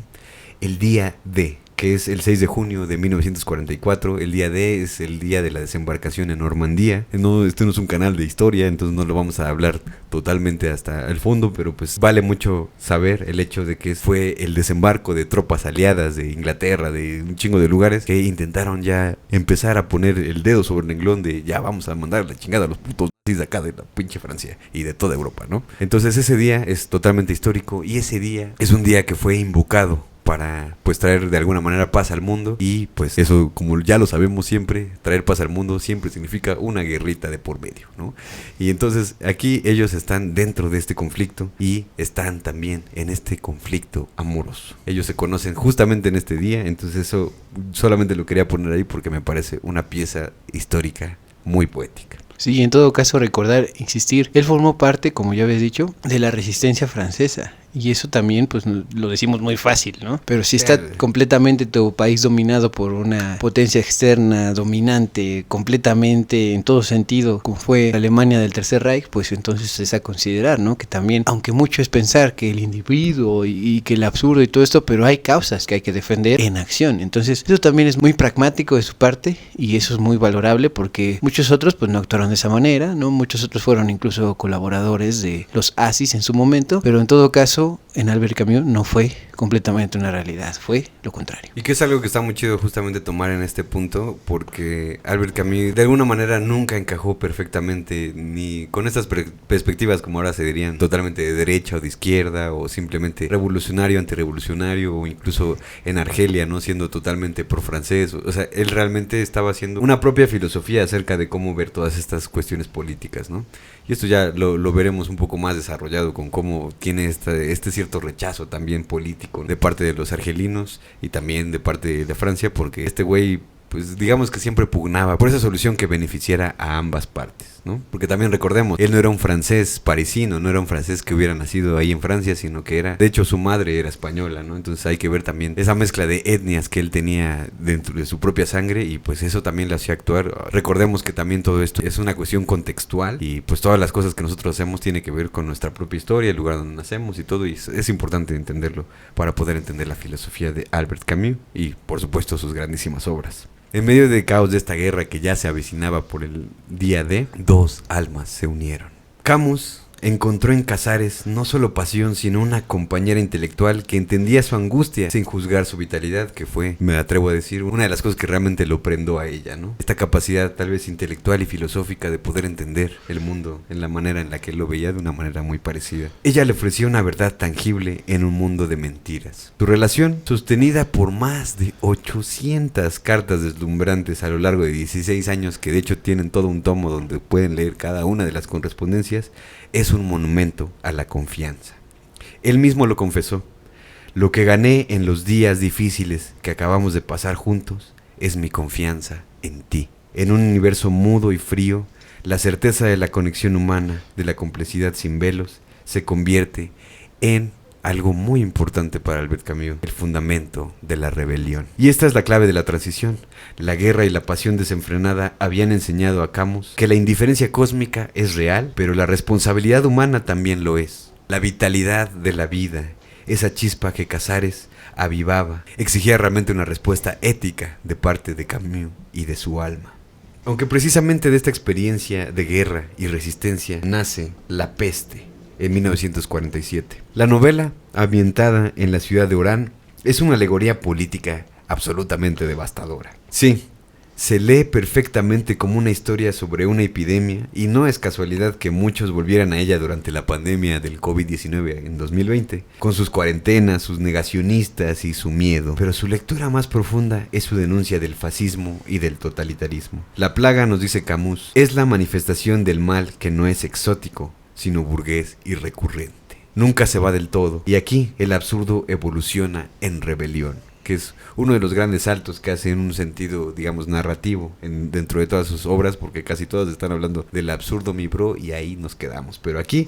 El día D, que es el 6 de junio de 1944, el día D es el día de la desembarcación en Normandía. No, este no es un canal de historia, entonces no lo vamos a hablar totalmente hasta el fondo, pero pues vale mucho saber el hecho de que fue el desembarco de tropas aliadas de Inglaterra, de un chingo de lugares, que intentaron ya empezar a poner el dedo sobre el renglón de ya vamos a mandar la chingada a los putos de acá de la pinche Francia y de toda Europa, ¿no? Entonces ese día es totalmente histórico y ese día es un día que fue invocado para pues traer de alguna manera paz al mundo, y pues eso, como ya lo sabemos siempre, traer paz al mundo siempre significa una guerrita de por medio, ¿no? Y entonces aquí ellos están dentro de este conflicto y están también en este conflicto amoroso. Ellos se conocen justamente en este día, entonces eso solamente lo quería poner ahí porque me parece una pieza histórica muy poética. Sí, en todo caso recordar, insistir, él formó parte, como ya habéis dicho, de la resistencia francesa. Y eso también, pues lo decimos muy fácil, ¿no? Pero si está completamente tu país dominado por una potencia externa dominante, completamente en todo sentido, como fue Alemania del Tercer Reich, pues entonces es a considerar, ¿no? Que también, aunque mucho es pensar que el individuo y que el absurdo y todo esto, pero hay causas que hay que defender en acción. Entonces, eso también es muy pragmático de su parte y eso es muy valorable porque muchos otros, pues no actuaron de esa manera, ¿no? Muchos otros fueron incluso colaboradores de los ASIS en su momento, pero en todo caso, en Albert Camus no fue completamente una realidad, fue lo contrario. Y que es algo que está muy chido justamente tomar en este punto, porque Albert Camus de alguna manera nunca encajó perfectamente ni con estas perspectivas como ahora se dirían totalmente de derecha o de izquierda, o simplemente revolucionario, antirrevolucionario, o incluso en Argelia, ¿no? Siendo totalmente pro-francés. O sea, él realmente estaba haciendo una propia filosofía acerca de cómo ver todas estas cuestiones políticas, ¿no? Y esto ya lo veremos un poco más desarrollado con cómo tiene este cierto rechazo también político de parte de los argelinos y también de parte de Francia, porque este güey, pues digamos que siempre pugnaba por esa solución que beneficiara a ambas partes, ¿no? Porque también recordemos, él no era un francés parisino, no era un francés que hubiera nacido ahí en Francia, sino que era, de hecho su madre era española, ¿no? Entonces hay que ver también esa mezcla de etnias que él tenía dentro de su propia sangre, y pues eso también lo hacía actuar. Recordemos que también todo esto es una cuestión contextual, y pues todas las cosas que nosotros hacemos tiene que ver con nuestra propia historia, el lugar donde nacemos y todo, y es importante entenderlo para poder entender la filosofía de Albert Camus y por supuesto sus grandísimas obras. En medio del caos de esta guerra que ya se avecinaba por el día D, 2 almas se unieron. Camus encontró en Casares no solo pasión, sino una compañera intelectual que entendía su angustia sin juzgar su vitalidad, que fue, me atrevo a decir, una de las cosas que realmente lo prendó a ella, ¿no? Esta capacidad tal vez intelectual y filosófica de poder entender el mundo en la manera en la que él lo veía, de una manera muy parecida. Ella le ofreció una verdad tangible en un mundo de mentiras. Su relación, sostenida por más de 800 cartas deslumbrantes a lo largo de 16 años, que de hecho tienen todo un tomo donde pueden leer cada una de las correspondencias, es un monumento a la confianza. Él mismo lo confesó. Lo que gané en los días difíciles que acabamos de pasar juntos es mi confianza en ti. En un universo mudo y frío, la certeza de la conexión humana, de la complicidad sin velos, se convierte en algo muy importante para Albert Camus, el fundamento de la rebelión. Y esta es la clave de la transición. La guerra y la pasión desenfrenada habían enseñado a Camus que la indiferencia cósmica es real, pero la responsabilidad humana también lo es. La vitalidad de la vida, esa chispa que Casares avivaba, exigía realmente una respuesta ética de parte de Camus y de su alma. Aunque precisamente de esta experiencia de guerra y resistencia nace La Peste, en 1947. La novela, ambientada en la ciudad de Orán, es una alegoría política absolutamente devastadora. Sí, se lee perfectamente como una historia sobre una epidemia y no es casualidad que muchos volvieran a ella durante la pandemia del COVID-19 en 2020, con sus cuarentenas, sus negacionistas y su miedo. Pero su lectura más profunda es su denuncia del fascismo y del totalitarismo. La plaga, nos dice Camus, es la manifestación del mal que no es exótico, sino burgués y recurrente. Nunca se va del todo, y aquí el absurdo evoluciona en rebelión, que es uno de los grandes saltos que hace en un sentido, digamos, narrativo dentro de todas sus obras, porque casi todas están hablando del absurdo, mi bro, y ahí nos quedamos. Pero aquí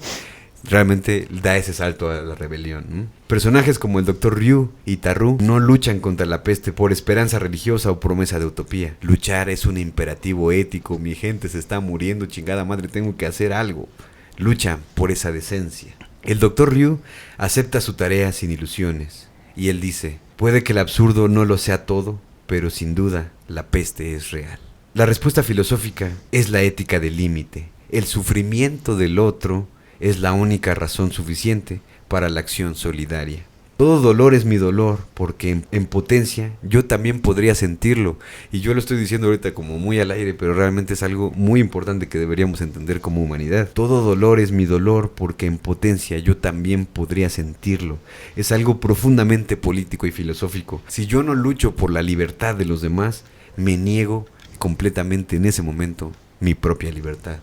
realmente da ese salto a la rebelión, ¿no? Personajes como el Dr. Ryu y Tarrú no luchan contra la peste por esperanza religiosa o promesa de utopía. Luchar es un imperativo ético. Mi gente se está muriendo, chingada madre, tengo que hacer algo. Luchan por esa decencia. El Dr. Ryu acepta su tarea sin ilusiones, y él dice: puede que el absurdo no lo sea todo, pero sin duda la peste es real. La respuesta filosófica es la ética del límite. El sufrimiento del otro es la única razón suficiente para la acción solidaria. Todo dolor es mi dolor, porque en potencia yo también podría sentirlo. Y yo lo estoy diciendo ahorita como muy al aire, pero realmente es algo muy importante que deberíamos entender como humanidad. Todo dolor es mi dolor, porque en potencia yo también podría sentirlo. Es algo profundamente político y filosófico. Si yo no lucho por la libertad de los demás, me niego completamente en ese momento mi propia libertad.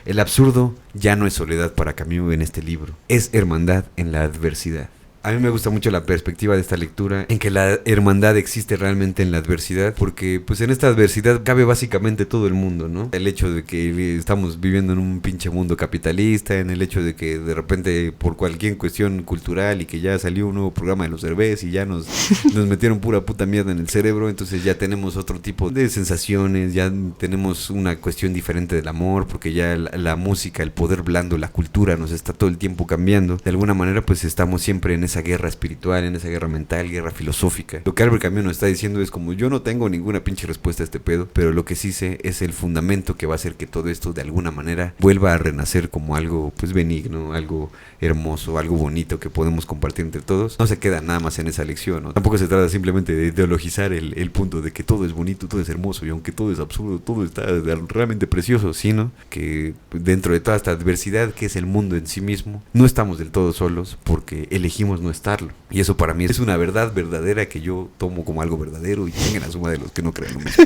El absurdo ya no es soledad para Camus en este libro, es hermandad en la adversidad. A mí me gusta mucho la perspectiva de esta lectura, en que la hermandad existe realmente en la adversidad, porque pues en esta adversidad cabe básicamente todo el mundo, ¿no? El hecho de que estamos viviendo en un pinche mundo capitalista, en el hecho de que de repente por cualquier cuestión cultural y que ya salió un nuevo programa de los Derbez y ya nos metieron pura puta mierda en el cerebro, entonces ya tenemos otro tipo de sensaciones, ya tenemos una cuestión diferente del amor, porque ya la música, el poder blando, la cultura nos está todo el tiempo cambiando. De alguna manera pues estamos siempre en esa guerra espiritual, en esa guerra mental, guerra filosófica. Lo que Albert Camus nos está diciendo es como: yo no tengo ninguna pinche respuesta a este pedo, pero lo que sí sé es el fundamento que va a hacer que todo esto de alguna manera vuelva a renacer como algo pues benigno, algo hermoso, algo bonito que podemos compartir entre todos. No se queda nada más en esa lección, ¿no? Tampoco se trata simplemente de ideologizar el punto de que todo es bonito, todo es hermoso, y aunque todo es absurdo, todo está realmente precioso, sino que dentro de toda esta adversidad que es el mundo en sí mismo, no estamos del todo solos, porque elegimos no estarlo. Y eso para mí es una verdad verdadera que yo tomo como algo verdadero, y tengan la suma de los que no creen lo mismo.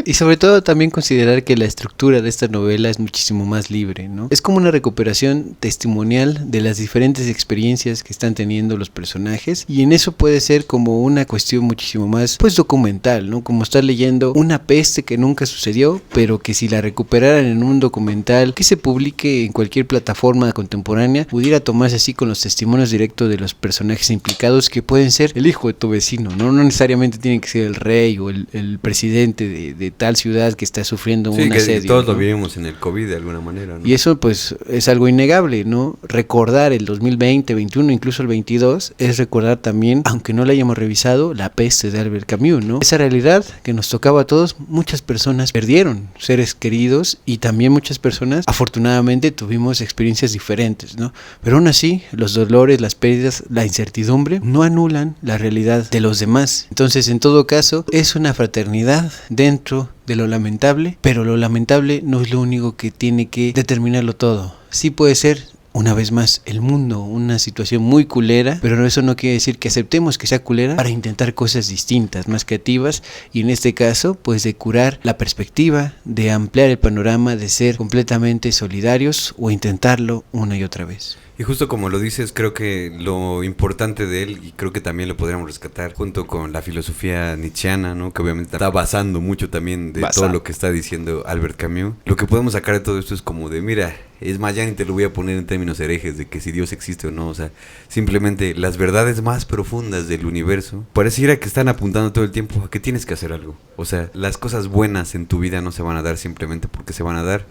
Y sobre todo también considerar que la estructura de esta novela es muchísimo más libre, ¿no? Es como una recuperación testimonial de las diferentes experiencias que están teniendo los personajes, y en eso puede ser como una cuestión muchísimo más pues documental, ¿no? Como estar leyendo una peste que nunca sucedió, pero que si la recuperaran en un documental que se publique en cualquier plataforma contemporánea, pudiera tomarse así con los testimonios directos de los personajes implicados, que pueden ser el hijo de tu vecino, ¿no? No necesariamente tiene que ser el rey o el presidente de tal ciudad que está sufriendo un asedio. Todos, ¿no? Lo vivimos en el COVID de alguna manera, ¿no? Y eso pues es algo innegable, ¿no? Recordar el 2020, 21, incluso el 22, es recordar también, aunque no la hayamos revisado, La Peste de Albert Camus, ¿no? Esa realidad que nos tocaba a todos. Muchas personas perdieron seres queridos, y también muchas personas afortunadamente tuvimos experiencias diferentes, ¿no? Pero aún así, los dolores, las pérdidas, la incertidumbre no anulan la realidad de los demás. Entonces, en todo caso, es una fraternidad dentro de lo lamentable, pero lo lamentable no es lo único que tiene que determinarlo todo. Sí puede ser, una vez más, el mundo, una situación muy culera, pero eso no quiere decir que aceptemos que sea culera para intentar cosas distintas, más creativas, y en este caso, pues de curar la perspectiva, de ampliar el panorama, de ser completamente solidarios o intentarlo una y otra vez. Y justo como lo dices, creo que lo importante de él, y creo que también lo podríamos rescatar junto con la filosofía nietzscheana, ¿no? Que obviamente está basando mucho también de todo lo que está diciendo Albert Camus. Lo que podemos sacar de todo esto es como de, mira, es más, ya ni te lo voy a poner en términos herejes de que si Dios existe o no, o sea, simplemente las verdades más profundas del universo pareciera que están apuntando todo el tiempo a que tienes que hacer algo. O sea, las cosas buenas en tu vida no se van a dar simplemente porque se van a dar.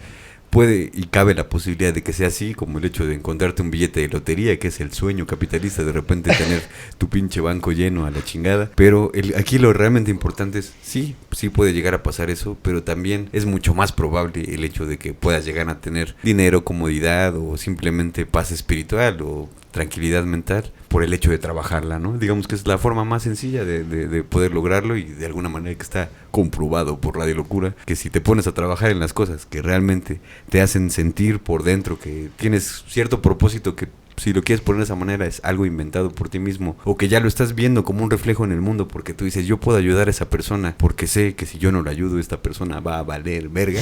Puede y cabe la posibilidad de que sea así, como el hecho de encontrarte un billete de lotería, que es el sueño capitalista, de repente tener tu pinche banco lleno a la chingada. Pero aquí lo realmente importante es, sí puede llegar a pasar eso, pero también es mucho más probable el hecho de que puedas llegar a tener dinero, comodidad o simplemente paz espiritual o tranquilidad mental por el hecho de trabajarla, ¿no? Digamos que es la forma más sencilla de poder lograrlo y de alguna manera que está comprobado por Radio Locura, que si te pones a trabajar en las cosas que realmente te hacen sentir por dentro que tienes cierto propósito, que si lo quieres poner de esa manera es algo inventado por ti mismo, o que ya lo estás viendo como un reflejo en el mundo porque tú dices, yo puedo ayudar a esa persona porque sé que si yo no la ayudo esta persona va a valer verga.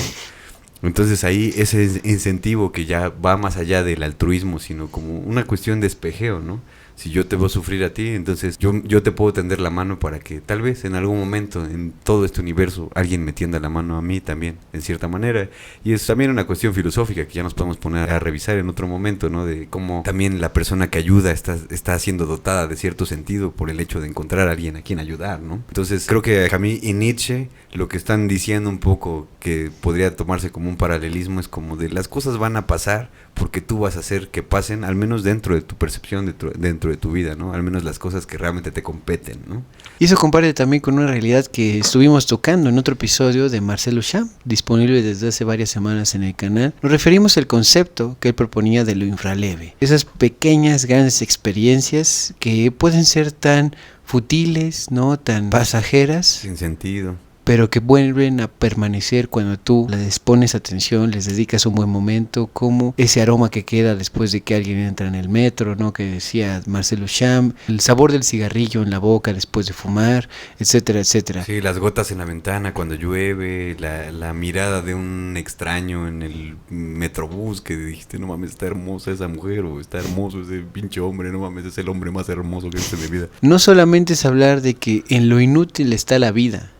Entonces ahí ese incentivo que ya va más allá del altruismo, sino como una cuestión de espejeo, ¿no? Si yo te voy a sufrir a ti, entonces yo te puedo tender la mano para que tal vez en algún momento en todo este universo alguien me tienda la mano a mí también, en cierta manera. Y es también una cuestión filosófica que ya nos podemos poner a revisar en otro momento, ¿no? De cómo también la persona que ayuda está siendo dotada de cierto sentido por el hecho de encontrar a alguien a quien ayudar, ¿no? Entonces creo que Camus y Nietzsche lo que están diciendo un poco que podría tomarse como un paralelismo es como de las cosas van a pasar porque tú vas a hacer que pasen, al menos dentro de tu percepción, dentro de tu vida, ¿no? Al menos las cosas que realmente te competen, ¿no? Y eso comparte también con una realidad que estuvimos tocando en otro episodio de Marcel Duchamp, disponible desde hace varias semanas en el canal. Nos referimos al concepto que él proponía de lo infraleve. Esas pequeñas, grandes experiencias que pueden ser tan futiles, ¿no? Tan pasajeras. Sin sentido. Pero que vuelven a permanecer cuando tú les pones atención, les dedicas un buen momento, como ese aroma que queda después de que alguien entra en el metro, ¿no? Que decía Marcel Duchamp, el sabor del cigarrillo en la boca después de fumar, etcétera, etcétera. Sí, las gotas en la ventana cuando llueve, la mirada de un extraño en el metrobús que dijiste, no mames, está hermosa esa mujer, o está hermoso ese pinche hombre, no mames, es el hombre más hermoso que he visto en mi vida. No solamente es hablar de que en lo inútil está la vida,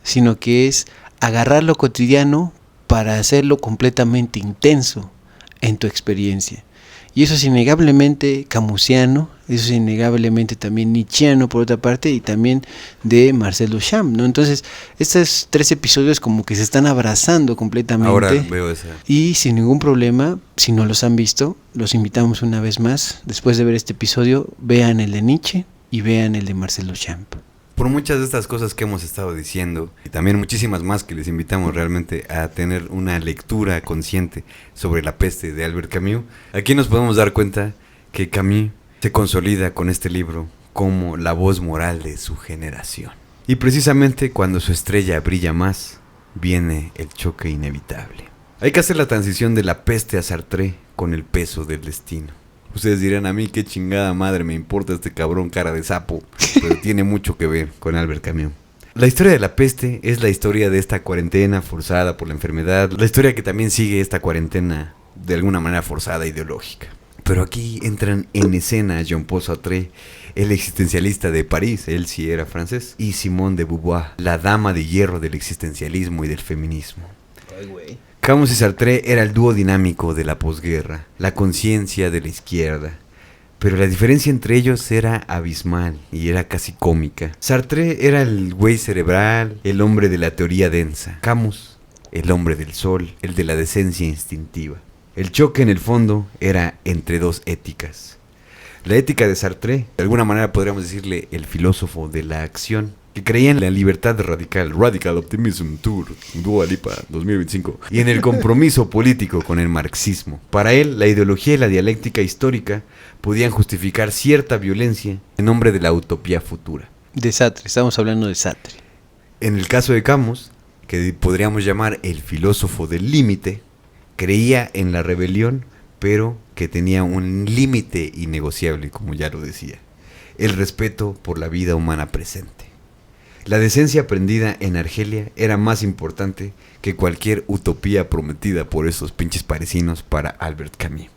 sino que es agarrar lo cotidiano para hacerlo completamente intenso en tu experiencia. Y eso es innegablemente camusiano, eso es innegablemente también nietzscheano por otra parte, y también de Marcel Duchamp, ¿no? Entonces, estos 3 episodios como que se están abrazando completamente. Ahora veo esa. Y sin ningún problema, si no los han visto, los invitamos una vez más, después de ver este episodio, vean el de Nietzsche y vean el de Marcel Duchamp. Por muchas de estas cosas que hemos estado diciendo, y también muchísimas más que les invitamos realmente a tener una lectura consciente sobre la peste de Albert Camus, aquí nos podemos dar cuenta que Camus se consolida con este libro como la voz moral de su generación. Y precisamente cuando su estrella brilla más, viene el choque inevitable. Hay que hacer la transición de la peste a Sartre con el peso del destino. Ustedes dirán, a mí qué chingada madre me importa este cabrón cara de sapo, pero tiene mucho que ver con Albert Camus. La historia de la peste es la historia de esta cuarentena forzada por la enfermedad, la historia que también sigue esta cuarentena de alguna manera forzada ideológica. Pero aquí entran en escena Jean-Paul Sartre, el existencialista de París, él sí era francés, y Simone de Beauvoir, la dama de hierro del existencialismo y del feminismo. Ay, güey. Camus y Sartre era el dúo dinámico de la posguerra, la conciencia de la izquierda. Pero la diferencia entre ellos era abismal y era casi cómica. Sartre era el güey cerebral, el hombre de la teoría densa. Camus, el hombre del sol, el de la decencia instintiva. El choque en el fondo era entre dos éticas. La ética de Sartre, de alguna manera podríamos decirle el filósofo de la acción, que creía en la libertad radical, Radical Optimism Tour, Dua Lipa 2025, y en el compromiso político con el marxismo. Para él, la ideología y la dialéctica histórica podían justificar cierta violencia en nombre de la utopía futura. De Sartre, estamos hablando de Sartre. En el caso de Camus, que podríamos llamar el filósofo del límite, creía en la rebelión, pero que tenía un límite innegociable, como ya lo decía, el respeto por la vida humana presente. La decencia aprendida en Argelia era más importante que cualquier utopía prometida por esos pinches parisinos para Albert Camus.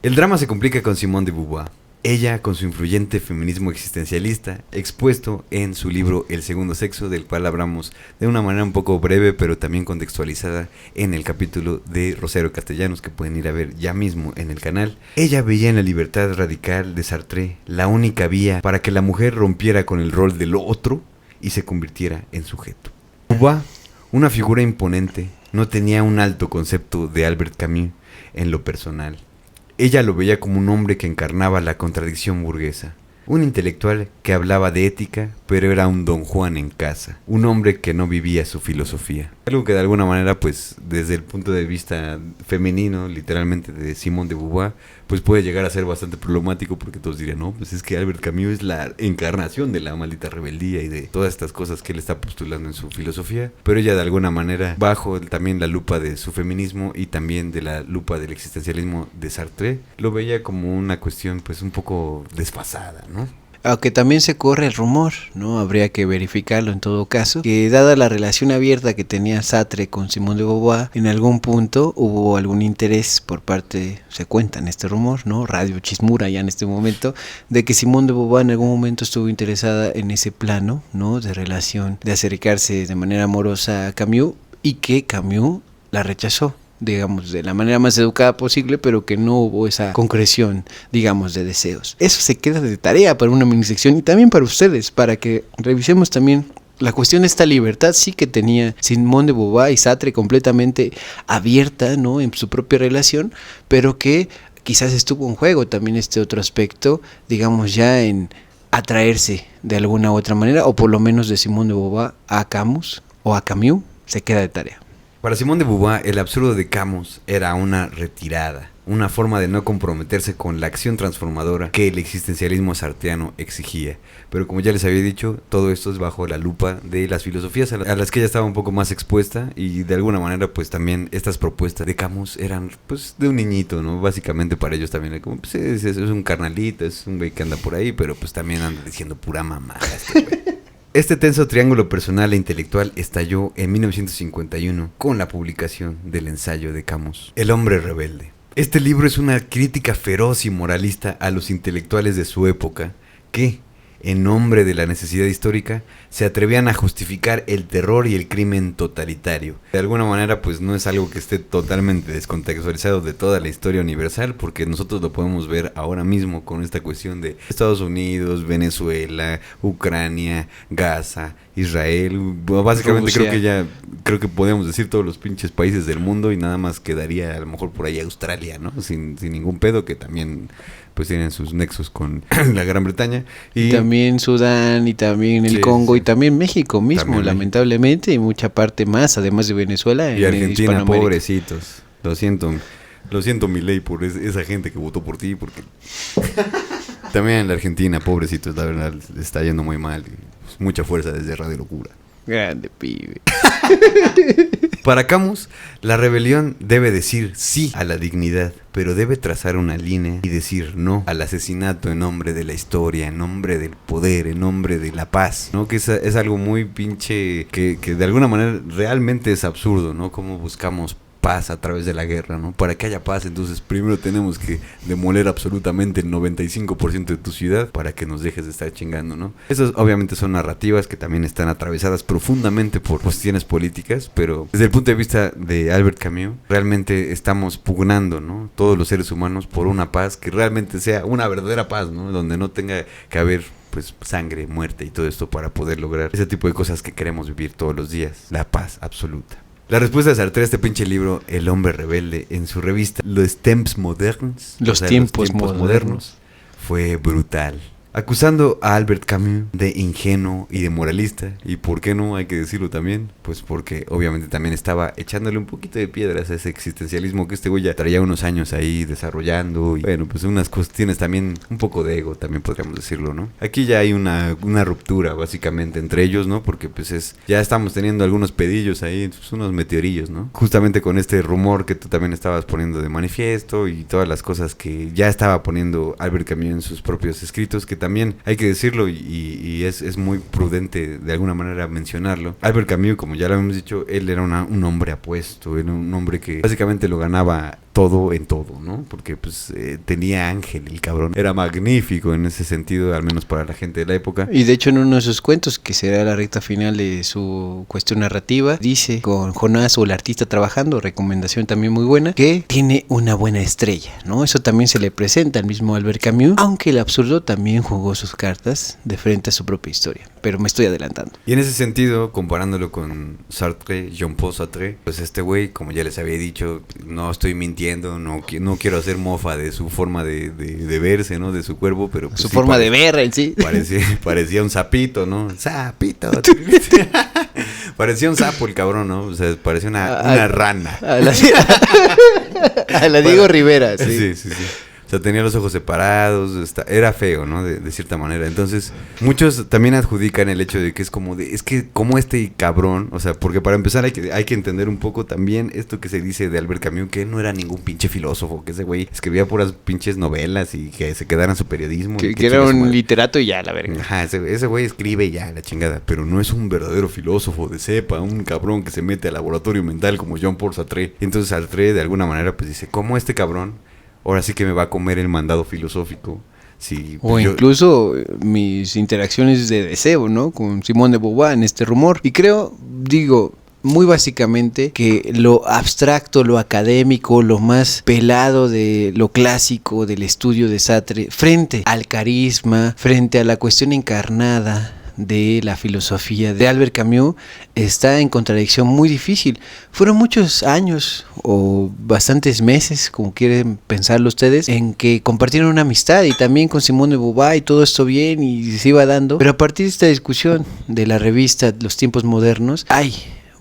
El drama se complica con Simone de Beauvoir. Ella, con su influyente feminismo existencialista, expuesto en su libro El segundo sexo, del cual hablamos de una manera un poco breve, pero también contextualizada en el capítulo de Rosario Castellanos, que pueden ir a ver ya mismo en el canal. Ella veía en la libertad radical de Sartre la única vía para que la mujer rompiera con el rol del otro y se convirtiera en sujeto. Beauvoir, una figura imponente, no tenía un alto concepto de Albert Camus en lo personal. Ella lo veía como un hombre que encarnaba la contradicción burguesa, un intelectual que hablaba de ética, pero era un Don Juan en casa, un hombre que no vivía su filosofía. Algo que de alguna manera, pues, desde el punto de vista femenino, literalmente de Simone de Beauvoir, pues puede llegar a ser bastante problemático, porque todos dirían, no, pues es que Albert Camus es la encarnación de la maldita rebeldía y de todas estas cosas que él está postulando en su filosofía, pero ella de alguna manera, bajo también la lupa de su feminismo y también de la lupa del existencialismo de Sartre, lo veía como una cuestión pues un poco desfasada, ¿no? Aunque también se corre el rumor, ¿no? Habría que verificarlo en todo caso, que dada la relación abierta que tenía Sartre con Simone de Beauvoir, en algún punto hubo algún interés por parte, se cuenta en este rumor, ¿no? Radio Chismura ya en este momento, de que Simone de Beauvoir en algún momento estuvo interesada en ese plano, ¿no? De relación, de acercarse de manera amorosa a Camus, y que Camus la rechazó, digamos, de la manera más educada posible, pero que no hubo esa concreción, digamos, de deseos. Eso se queda de tarea para una minisección y también para ustedes, para que revisemos también la cuestión de esta libertad sí que tenía Simone de Beauvoir y Sartre completamente abierta, ¿no? En su propia relación, pero que quizás estuvo en juego también este otro aspecto, digamos, ya en atraerse de alguna u otra manera, o por lo menos de Simone de Beauvoir a Camus o a Camus, se queda de tarea. Para Simone de Beauvoir, el absurdo de Camus era una retirada, una forma de no comprometerse con la acción transformadora que el existencialismo sartreano exigía. Pero como ya les había dicho, todo esto es bajo la lupa de las filosofías a las que ella estaba un poco más expuesta, y de alguna manera pues también estas propuestas de Camus eran pues de un niñito, ¿no? Básicamente para ellos también era como pues es un carnalito, es un güey que anda por ahí, pero pues también anda diciendo pura mamada este güey. Este tenso triángulo personal e intelectual estalló en 1951 con la publicación del ensayo de Camus, El hombre rebelde. Este libro es una crítica feroz y moralista a los intelectuales de su época que, en nombre de la necesidad histórica, se atrevían a justificar el terror y el crimen totalitario. De alguna manera, pues no es algo que esté totalmente descontextualizado de toda la historia universal, porque nosotros lo podemos ver ahora mismo con esta cuestión de Estados Unidos, Venezuela, Ucrania, Gaza, Israel, básicamente creo que podemos decir todos los pinches países del mundo, y nada más quedaría a lo mejor por ahí Australia, ¿no? Sin ningún pedo, que también pues tienen sus nexos con la Gran Bretaña. Y también Sudán, y también el Congo, y también México mismo, también lamentablemente, y mucha parte más, además de Venezuela. Y Argentina, pobrecitos. Lo siento Milei por esa gente que votó por ti, porque también en la Argentina, pobrecitos, la verdad, les está yendo muy mal. Pues, mucha fuerza desde Radio Locura. Grande pibe. Para Camus, la rebelión debe decir sí a la dignidad, pero debe trazar una línea y decir no al asesinato en nombre de la historia, en nombre del poder, en nombre de la paz, ¿no? Que es algo muy pinche, que de alguna manera realmente es absurdo, ¿no? Cómo buscamos paz a través de la guerra, ¿no? Para que haya paz, entonces primero tenemos que demoler absolutamente el 95% de tu ciudad para que nos dejes de estar chingando, ¿no? Esas obviamente son narrativas que también están atravesadas profundamente por cuestiones políticas, pero desde el punto de vista de Albert Camus, realmente estamos pugnando, ¿no? Todos los seres humanos por una paz que realmente sea una verdadera paz, ¿no? Donde no tenga que haber pues sangre, muerte y todo esto para poder lograr ese tipo de cosas que queremos vivir todos los días, la paz absoluta. La respuesta de Sartre a este pinche libro, El hombre rebelde, en su revista Los Temps Moderns, los tiempos modernos, fue brutal. Acusando a Albert Camus de ingenuo y de moralista, y por qué no, hay que decirlo también, pues porque obviamente también estaba echándole un poquito de piedras a ese existencialismo que este güey ya traía unos años ahí desarrollando, y bueno, pues unas cuestiones también, un poco de ego también podríamos decirlo, ¿no? Aquí ya hay una ruptura básicamente entre ellos, ¿no? Porque pues ya estamos teniendo algunos pedillos ahí, pues unos meteorillos, ¿no? Justamente con este rumor que tú también estabas poniendo de manifiesto y todas las cosas que ya estaba poniendo Albert Camus en sus propios escritos, que también hay que decirlo y es muy prudente de alguna manera mencionarlo. Albert Camus, como ya lo hemos dicho, él era un hombre apuesto, era un hombre que básicamente lo ganaba todo en todo, ¿no? Porque pues tenía ángel el cabrón. Era magnífico en ese sentido, al menos para la gente de la época. Y de hecho en uno de sus cuentos, que será la recta final de su cuestión narrativa, dice con Jonás o el artista trabajando, recomendación también muy buena, que tiene una buena estrella, ¿no? Eso también se le presenta al mismo Albert Camus, aunque el absurdo también jugó sus cartas de frente a su propia historia. Pero me estoy adelantando. Y en ese sentido, comparándolo con Sartre, Jean-Paul Sartre, pues este güey, como ya les había dicho, no estoy mintiendo, no quiero hacer mofa de su forma de verse, ¿no? De su cuerpo, pero pues su forma de ver en sí. Parecía un sapito, ¿no? Sapito. Parecía un sapo el cabrón, ¿no? O sea, parecía una rana. A la Diego Rivera, sí. Sí. O sea, tenía los ojos separados, era feo, ¿no? De cierta manera. Entonces, muchos también adjudican el hecho de que es como este cabrón, o sea, porque para empezar hay que entender un poco también esto que se dice de Albert Camus, que no era ningún pinche filósofo, que ese güey escribía puras pinches novelas y que se quedara en su periodismo. Que era un literato y ya, la verga. Ajá, ese güey escribe y ya, la chingada, pero no es un verdadero filósofo de cepa, un cabrón que se mete al laboratorio mental como Jean-Paul Sartre. Y entonces Sartre de alguna manera pues dice, ¿cómo este cabrón ahora sí que me va a comer el mandado filosófico? Sí, o incluso mis interacciones de deseo, ¿no? Con Simone de Beauvoir en este rumor. Y creo, muy básicamente, que lo abstracto, lo académico, lo más pelado de lo clásico del estudio de Sartre, frente al carisma, frente a la cuestión encarnada de la filosofía de Albert Camus, está en contradicción muy difícil. Fueron muchos años o bastantes meses, como quieren pensarlo ustedes, en que compartieron una amistad y también con Simone de Beauvoir y todo esto bien y se iba dando, pero a partir de esta discusión de la revista Los Tiempos Modernos, hay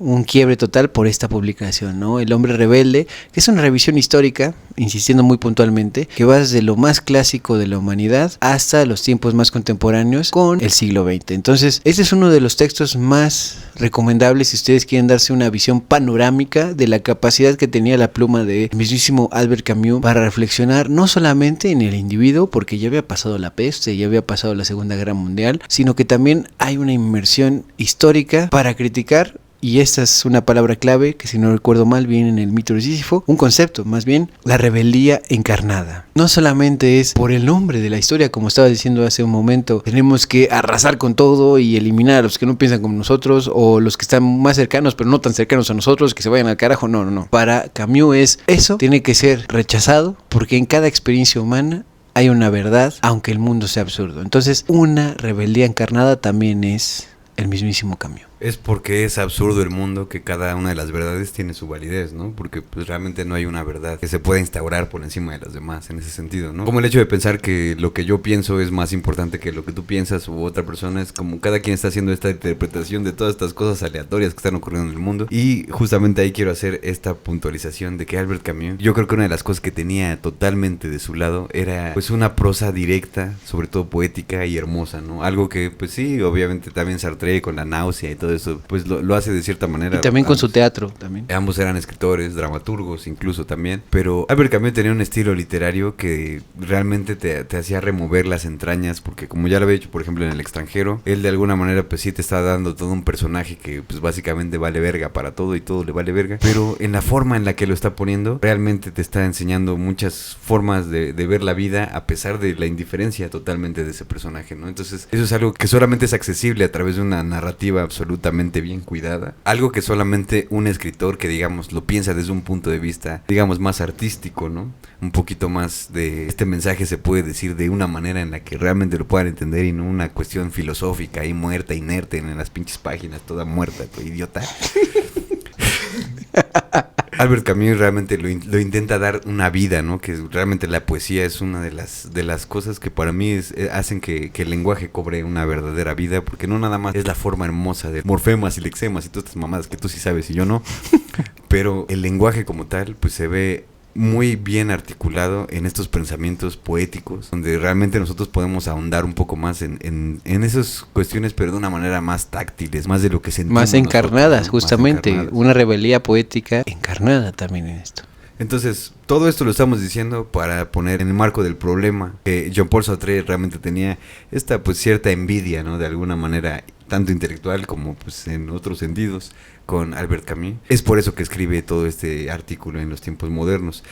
un quiebre total por esta publicación, ¿no? El hombre rebelde, que es una revisión histórica, insistiendo muy puntualmente, que va desde lo más clásico de la humanidad hasta los tiempos más contemporáneos con el siglo XX. Entonces, este es uno de los textos más recomendables si ustedes quieren darse una visión panorámica de la capacidad que tenía la pluma de mismísimo Albert Camus para reflexionar no solamente en el individuo, porque ya había pasado la peste, ya había pasado la Segunda Guerra Mundial, sino que también hay una inmersión histórica para criticar. Y esta es una palabra clave que, si no recuerdo mal, viene en el mito de Sísifo, un concepto, más bien, la rebeldía encarnada. No solamente es por el nombre de la historia, como estaba diciendo hace un momento, tenemos que arrasar con todo y eliminar a los que no piensan como nosotros, o los que están más cercanos, pero no tan cercanos a nosotros, que se vayan al carajo. No. Para Camus eso tiene que ser rechazado, porque en cada experiencia humana hay una verdad, aunque el mundo sea absurdo. Entonces, una rebeldía encarnada también es el mismísimo Camus. Es porque es absurdo el mundo que cada una de las verdades tiene su validez, ¿no? Porque pues realmente no hay una verdad que se pueda instaurar por encima de las demás en ese sentido, ¿no? Como el hecho de pensar que lo que yo pienso es más importante que lo que tú piensas u otra persona, es como cada quien está haciendo esta interpretación de todas estas cosas aleatorias que están ocurriendo en el mundo. Y justamente ahí quiero hacer esta puntualización de que Albert Camus, yo creo que una de las cosas que tenía totalmente de su lado era pues una prosa directa, sobre todo poética y hermosa, ¿no? Algo que pues sí, obviamente también Sartre con la náusea y todo eso, pues lo hace de cierta manera. Y también con su teatro, también. Ambos eran escritores, dramaturgos incluso también, pero Albert Camus tenía un estilo literario que realmente te hacía remover las entrañas, porque como ya lo había hecho, por ejemplo, en El extranjero, él de alguna manera pues sí te está dando todo un personaje que pues básicamente vale verga para todo y todo le vale verga, pero en la forma en la que lo está poniendo, realmente te está enseñando muchas formas de ver la vida a pesar de la indiferencia totalmente de ese personaje, ¿no? Entonces, eso es algo que solamente es accesible a través de una narrativa absolutamente bien cuidada, algo que solamente un escritor que digamos lo piensa desde un punto de vista digamos más artístico, ¿no? Un poquito más de este mensaje se puede decir de una manera en la que realmente lo puedan entender y no una cuestión filosófica y muerta, inerte en las pinches páginas, toda muerta, tu idiota. Albert Camus realmente lo intenta dar una vida, ¿no? Que realmente la poesía es una de las cosas que para mí hacen que el lenguaje cobre una verdadera vida, porque no nada más es la forma hermosa de morfemas y lexemas y todas estas mamadas que tú sí sabes y yo no, pero el lenguaje como tal pues se ve muy bien articulado en estos pensamientos poéticos, donde realmente nosotros podemos ahondar un poco más en esas cuestiones, pero de una manera más táctiles, más de lo que sentimos. Más encarnadas, nosotros, ¿no? Justamente, más encarnadas. Una rebeldía poética encarnada también en esto. Entonces, todo esto lo estamos diciendo para poner en el marco del problema que Jean-Paul Sartre realmente tenía esta pues cierta envidia, ¿no? De alguna manera, tanto intelectual como pues en otros sentidos, con Albert Camus. Es por eso que escribe todo este artículo en Los Tiempos Modernos.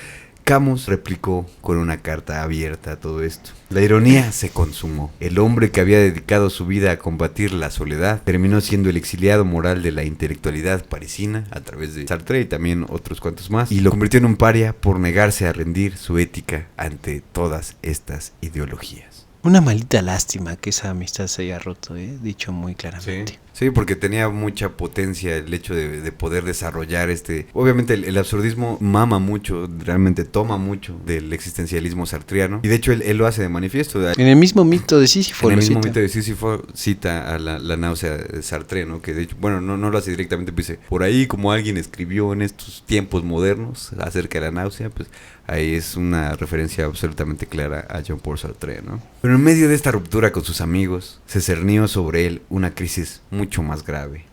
Camus replicó con una carta abierta a todo esto. La ironía se consumó. El hombre que había dedicado su vida a combatir la soledad terminó siendo el exiliado moral de la intelectualidad parisina a través de Sartre y también otros cuantos más, y lo convirtió en un paria por negarse a rendir su ética ante todas estas ideologías. Una maldita lástima que esa amistad se haya roto, dicho muy claramente. Sí, porque tenía mucha potencia el hecho de poder desarrollar Obviamente el absurdismo mama mucho, realmente toma mucho del existencialismo sartriano. Y de hecho él lo hace de manifiesto. En el mismo mito de Sísifo. En el mismo mito de Sísifo cita a la náusea de Sartre, ¿no? Que de hecho, bueno, no lo hace directamente, pues dice, por ahí como alguien escribió en estos tiempos modernos acerca de la náusea, pues ahí es una referencia absolutamente clara a Jean-Paul Sartre, ¿no? Pero en medio de esta ruptura con sus amigos, se cernió sobre él una crisis mucho más grave,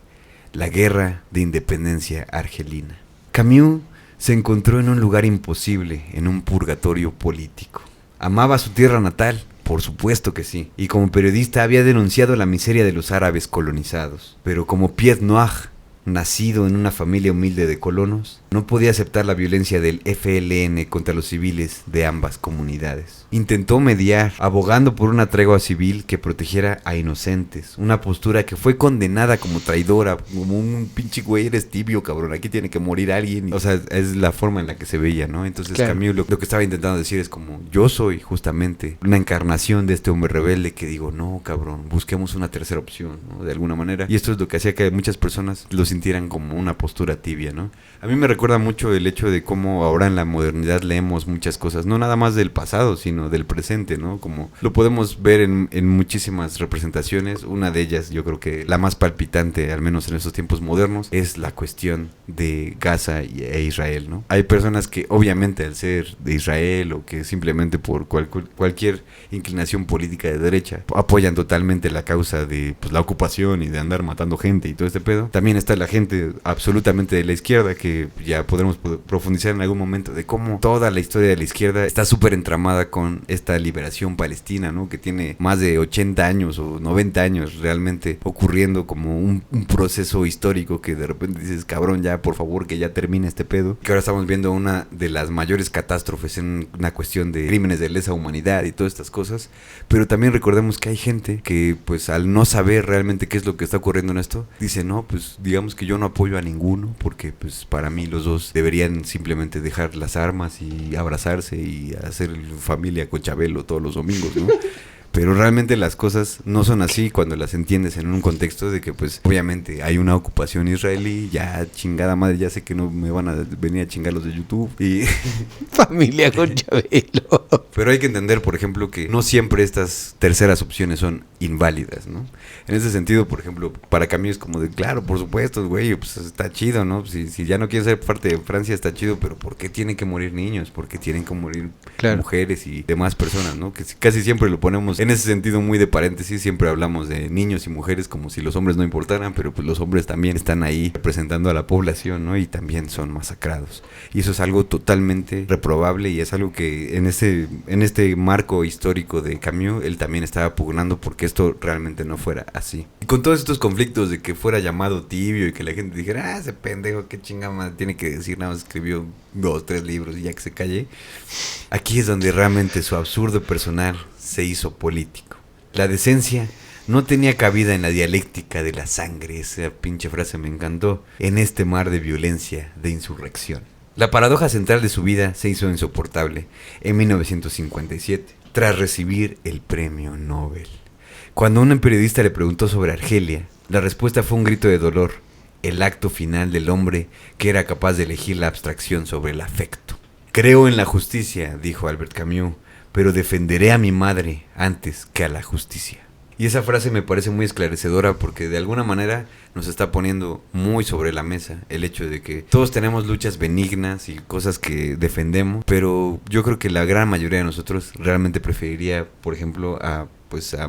la guerra de independencia argelina. Camus se encontró en un lugar imposible, en un purgatorio político. Amaba su tierra natal, por supuesto que sí, y como periodista había denunciado la miseria de los árabes colonizados, pero como Pied Noir, nacido en una familia humilde de colonos, no podía aceptar la violencia del FLN contra los civiles de ambas comunidades. Intentó mediar, abogando por una tregua civil que protegiera a inocentes, una postura que fue condenada como traidora, como un pinche güey, eres tibio, cabrón, aquí tiene que morir alguien. O sea, es la forma en la que se veía, ¿no? Entonces claro. Camus lo que estaba intentando decir es como, yo soy justamente una encarnación de este hombre rebelde que digo, no, cabrón, busquemos una tercera opción, ¿no? De alguna manera. Y esto es lo que hacía que muchas personas lo sintieran como una postura tibia, ¿no? A mí me recuerda mucho el hecho de cómo ahora en la modernidad leemos muchas cosas, no nada más del pasado, sino del presente, ¿no? Como lo podemos ver en muchísimas representaciones. Una de ellas, yo creo que la más palpitante, al menos en estos tiempos modernos, es la cuestión de Gaza e Israel, ¿no? Hay personas que obviamente al ser de Israel o que simplemente por cualquier inclinación política de derecha apoyan totalmente la causa de pues, la ocupación y de andar matando gente y todo este pedo. También está la gente absolutamente de la izquierda, que ya podremos profundizar en algún momento, de cómo toda la historia de la izquierda está súper entramada con esta liberación palestina, ¿no? Que tiene más de 80 años o 90 años realmente ocurriendo como un proceso histórico que de repente dices, cabrón, ya por favor que ya termine este pedo. Que ahora estamos viendo una de las mayores catástrofes en una cuestión de crímenes de lesa humanidad y todas estas cosas, pero también recordemos que hay gente que pues al no saber realmente qué es lo que está ocurriendo en esto, dice, no, pues digamos que yo no apoyo a ninguno porque pues para mí los dos deberían simplemente dejar las armas y abrazarse y hacer familia con Chabelo todos los domingos, ¿no? Pero realmente las cosas no son así cuando las entiendes en un contexto de que pues obviamente hay una ocupación israelí, ya chingada madre, ya sé que no me van a venir a chingar los de YouTube y familia con Chabelo. Pero hay que entender, por ejemplo, que no siempre estas terceras opciones son inválidas, ¿no? En ese sentido, por ejemplo, para Camus es como de, claro, por supuesto, güey, pues está chido, ¿no? Si ya no quieren ser parte de Francia está chido, pero ¿por qué tienen que morir niños? ¿Por qué tienen que morir mujeres y demás personas, ¿no? Que casi siempre lo ponemos en ese sentido muy de paréntesis, siempre hablamos de niños y mujeres como si los hombres no importaran, pero pues los hombres también están ahí representando a la población, ¿no? Y también son masacrados. Y eso es algo totalmente reprobable y es algo que en este marco histórico de Camus, él también estaba pugnando porque esto realmente no fuera así. Y con todos estos conflictos de que fuera llamado tibio y que la gente dijera, ese pendejo, qué chingada tiene que decir, nada más escribió 2, 3 libros y ya que se calle. Aquí es donde realmente su absurdo personal se hizo político. La decencia no tenía cabida en la dialéctica de la sangre, esa pinche frase me encantó, en este mar de violencia, de insurrección. La paradoja central de su vida se hizo insoportable en 1957, tras recibir el premio Nobel. Cuando un periodista le preguntó sobre Argelia, la respuesta fue un grito de dolor, el acto final del hombre que era capaz de elegir la abstracción sobre el afecto. Creo en la justicia, dijo Albert Camus, pero defenderé a mi madre antes que a la justicia. Y esa frase me parece muy esclarecedora porque de alguna manera nos está poniendo muy sobre la mesa el hecho de que todos tenemos luchas benignas y cosas que defendemos, pero yo creo que la gran mayoría de nosotros realmente preferiría, por ejemplo, a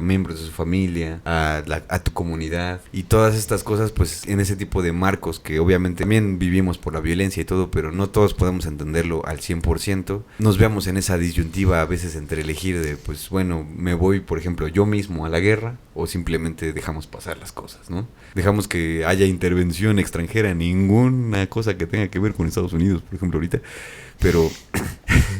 miembros de su familia, a tu comunidad y todas estas cosas, pues en ese tipo de marcos que obviamente también vivimos por la violencia y todo, pero no todos podemos entenderlo al 100%. Nos vemos en esa disyuntiva a veces entre elegir de, pues bueno, me voy, por ejemplo, yo mismo a la guerra o simplemente dejamos pasar las cosas, ¿no? Dejamos que haya intervención extranjera, ninguna cosa que tenga que ver con Estados Unidos, por ejemplo, ahorita, pero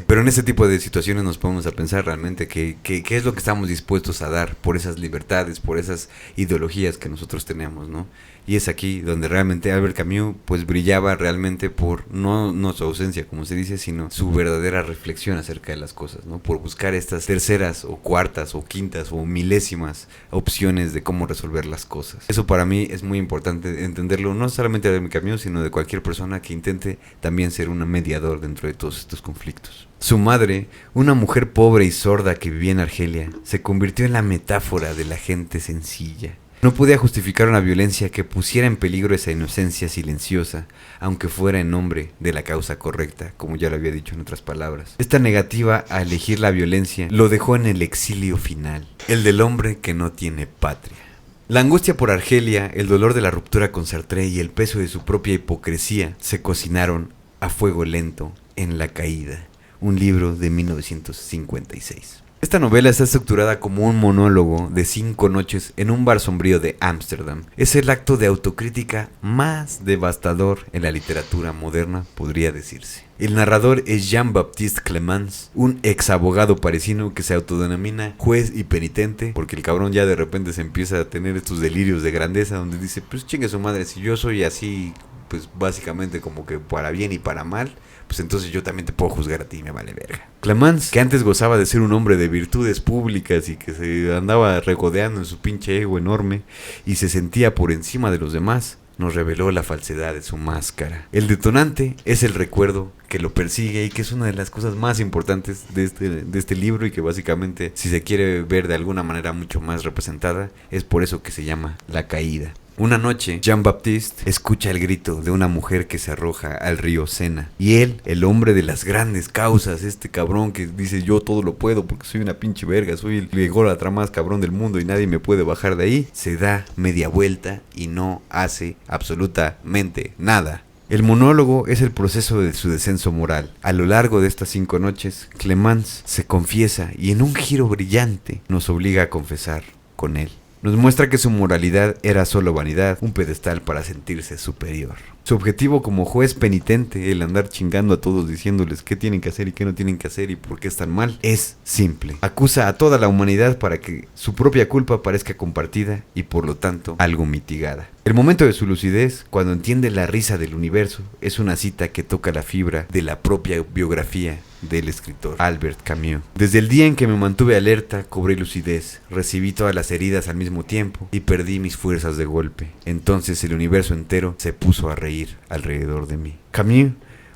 Pero en ese tipo de situaciones nos ponemos a pensar realmente qué es lo que estamos dispuestos a dar por esas libertades, por esas ideologías que nosotros tenemos, ¿no? Y es aquí donde realmente Albert Camus pues brillaba realmente por no su ausencia, como se dice, sino su verdadera reflexión acerca de las cosas, ¿no? Por buscar estas terceras o cuartas o quintas o milésimas opciones de cómo resolver las cosas. Eso para mí es muy importante entenderlo, no solamente de Albert Camus, sino de cualquier persona que intente también ser un mediador dentro de todos estos conflictos. Su madre, una mujer pobre y sorda que vivía en Argelia, se convirtió en la metáfora de la gente sencilla. No podía justificar una violencia que pusiera en peligro esa inocencia silenciosa, aunque fuera en nombre de la causa correcta, como ya lo había dicho en otras palabras. Esta negativa a elegir la violencia lo dejó en el exilio final, el del hombre que no tiene patria. La angustia por Argelia, el dolor de la ruptura con Sartre y el peso de su propia hipocresía se cocinaron a fuego lento en La Caída, un libro de 1956. Esta novela está estructurada como un monólogo de 5 noches en un bar sombrío de Ámsterdam. Es el acto de autocrítica más devastador en la literatura moderna, podría decirse. El narrador es Jean-Baptiste Clemens, un ex abogado parisino que se autodenomina juez y penitente, porque el cabrón ya de repente se empieza a tener estos delirios de grandeza donde dice, pues chingue su madre, si yo soy así, pues básicamente como que para bien y para mal, pues entonces yo también te puedo juzgar a ti, me vale verga. Clemens, que antes gozaba de ser un hombre de virtudes públicas y que se andaba regodeando en su pinche ego enorme y se sentía por encima de los demás, nos reveló la falsedad de su máscara. El detonante es el recuerdo que lo persigue y que es una de las cosas más importantes de este libro y que básicamente, si se quiere ver de alguna manera mucho más representada, es por eso que se llama La Caída. Una noche, Jean-Baptiste escucha el grito de una mujer que se arroja al río Sena. Y él, el hombre de las grandes causas, este cabrón que dice yo todo lo puedo porque soy una pinche verga, soy el ególatra más cabrón del mundo y nadie me puede bajar de ahí, se da media vuelta y no hace absolutamente nada. El monólogo es el proceso de su descenso moral. A lo largo de estas 5 noches, Clemens se confiesa y en un giro brillante nos obliga a confesar con él. Nos muestra que su moralidad era solo vanidad, un pedestal para sentirse superior. Su objetivo como juez penitente, el andar chingando a todos diciéndoles qué tienen que hacer y qué no tienen que hacer y por qué están mal, es simple. Acusa a toda la humanidad para que su propia culpa parezca compartida y por lo tanto algo mitigada. El momento de su lucidez, cuando entiende la risa del universo, es una cita que toca la fibra de la propia biografía del escritor Albert Camus. Desde el día en que me mantuve alerta, cobré lucidez, recibí todas las heridas al mismo tiempo y perdí mis fuerzas de golpe. Entonces el universo entero se puso a reír alrededor de mí. Camus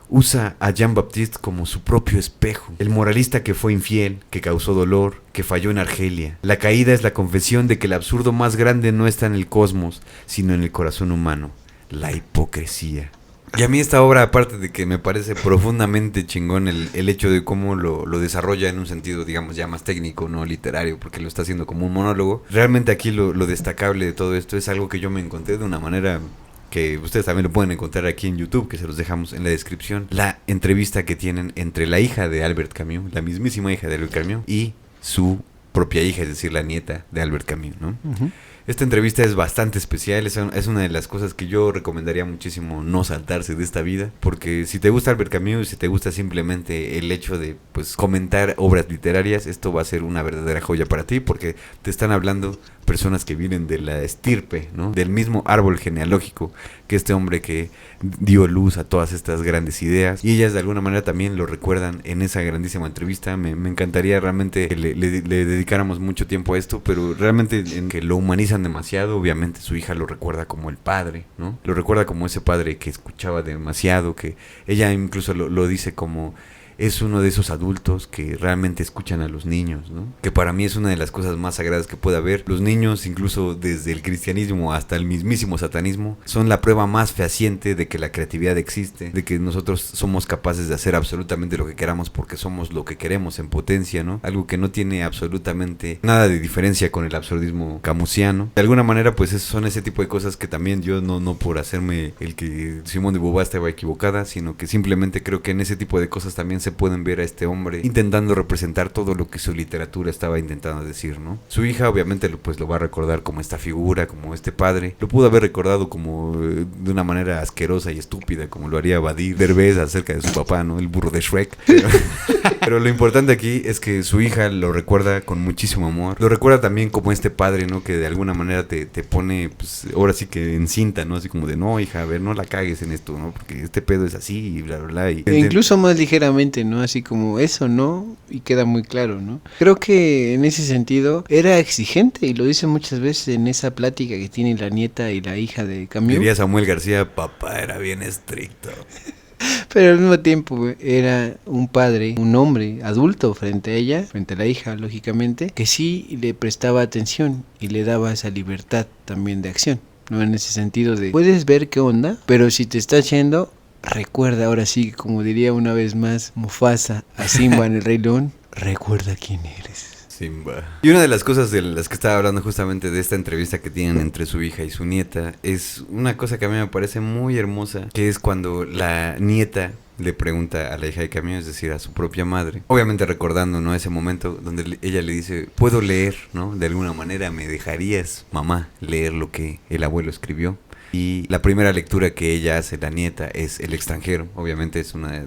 usa a Jean-Baptiste como su propio espejo, el moralista que fue infiel, que causó dolor, que falló en Argelia. La caída es la confesión de que el absurdo más grande no está en el cosmos, sino en el corazón humano, la hipocresía. Y a mí esta obra, aparte de que me parece profundamente chingón el hecho de cómo lo desarrolla en un sentido, digamos, ya más técnico, no literario, porque lo está haciendo como un monólogo, realmente aquí lo destacable de todo esto es algo que yo me encontré de una manera que ustedes también lo pueden encontrar aquí en YouTube, que se los dejamos en la descripción, la entrevista que tienen entre la hija de Albert Camus, la mismísima hija de Albert Camus, y su propia hija, es decir, la nieta de Albert Camus, ¿no? Uh-huh. Esta entrevista es bastante especial, es una de las cosas que yo recomendaría muchísimo no saltarse de esta vida, porque si te gusta Albert Camus, si te gusta simplemente el hecho de pues comentar obras literarias, esto va a ser una verdadera joya para ti, porque te están hablando personas que vienen de la estirpe, ¿no? Del mismo árbol genealógico que este hombre que dio luz a todas estas grandes ideas, y ellas de alguna manera también lo recuerdan en esa grandísima entrevista. Me encantaría realmente que le dedicáramos mucho tiempo a esto, pero realmente en que lo humanizan demasiado. Obviamente su hija lo recuerda como el padre, ¿no? Lo recuerda como ese padre que escuchaba demasiado, que ella incluso lo dice como es uno de esos adultos que realmente escuchan a los niños, ¿no? Que para mí es una de las cosas más sagradas que puede haber. Los niños, incluso desde el cristianismo hasta el mismísimo satanismo, son la prueba más fehaciente de que la creatividad existe, de que nosotros somos capaces de hacer absolutamente lo que queramos porque somos lo que queremos en potencia, ¿no? Algo que no tiene absolutamente nada de diferencia con el absurdismo camusiano. De alguna manera, pues son ese tipo de cosas que también yo no por hacerme el que Simone de Beauvoir estaba equivocada, sino que simplemente creo que en ese tipo de cosas también se se pueden ver a este hombre intentando representar todo lo que su literatura estaba intentando decir, ¿no? Su hija obviamente pues lo va a recordar como esta figura, como este padre. Lo pudo haber recordado como de una manera asquerosa y estúpida, como lo haría Badir Derbez acerca de su papá, ¿no? El burro de Shrek. Pero lo importante aquí es que su hija lo recuerda con muchísimo amor. Lo recuerda también como este padre, ¿no? Que de alguna manera te pone, pues, ahora sí que en cinta, ¿no? Así como de, no, hija, a ver, no la cagues en esto, ¿no? Porque este pedo es así y bla, bla, bla. E incluso más ligeramente, ¿no? Así como eso, ¿no? Y queda muy claro, ¿no? Creo que en ese sentido era exigente y lo dice muchas veces en esa plática que tiene la nieta y la hija de Camus. Diría Samuel García, papá era bien estricto. Pero al mismo tiempo era un padre, un hombre adulto frente a ella, frente a la hija, lógicamente, que sí le prestaba atención y le daba esa libertad también de acción, ¿no? En ese sentido de, puedes ver qué onda, pero si te estás yendo, recuerda, ahora sí, como diría una vez más Mufasa a Simba en El Rey León, recuerda quién eres. Simba. Y una de las cosas de las que estaba hablando justamente de esta entrevista que tienen entre su hija y su nieta es una cosa que a mí me parece muy hermosa, que es cuando la nieta le pregunta a la hija de Camus, es decir, a su propia madre, obviamente recordando, ¿no? Ese momento donde ella le dice, puedo leer, ¿no? De alguna manera, ¿me dejarías, mamá, leer lo que el abuelo escribió? Y la primera lectura que ella hace, la nieta, es El extranjero. Obviamente es una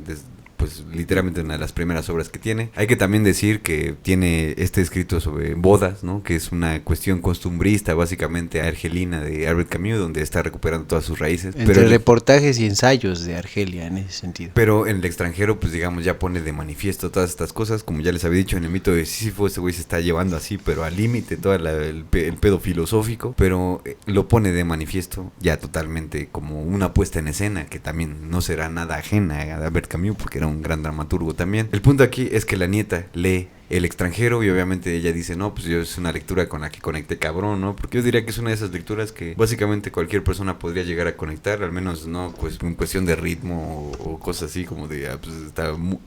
pues literalmente una de las primeras obras que tiene. Hay que también decir que tiene este escrito sobre bodas, ¿no? Que es una cuestión costumbrista, básicamente argelina de Albert Camus, donde está recuperando todas sus raíces. Entre reportajes y ensayos de Argelia en ese sentido. Pero en El extranjero, pues digamos, ya pone de manifiesto todas estas cosas. Como ya les había dicho en el mito de Sísifo, este güey se está llevando así, pero al límite, todo el pedo filosófico. Pero lo pone de manifiesto ya totalmente como una puesta en escena, que también no será nada ajena a Albert Camus, porque era un gran dramaturgo también. El punto aquí es que la nieta lee El extranjero y obviamente ella dice, no, pues yo es una lectura con la que conecté cabrón, ¿no? Porque yo diría que es una de esas lecturas que básicamente cualquier persona podría llegar a conectar, al menos no pues en cuestión de ritmo o cosas así como de, pues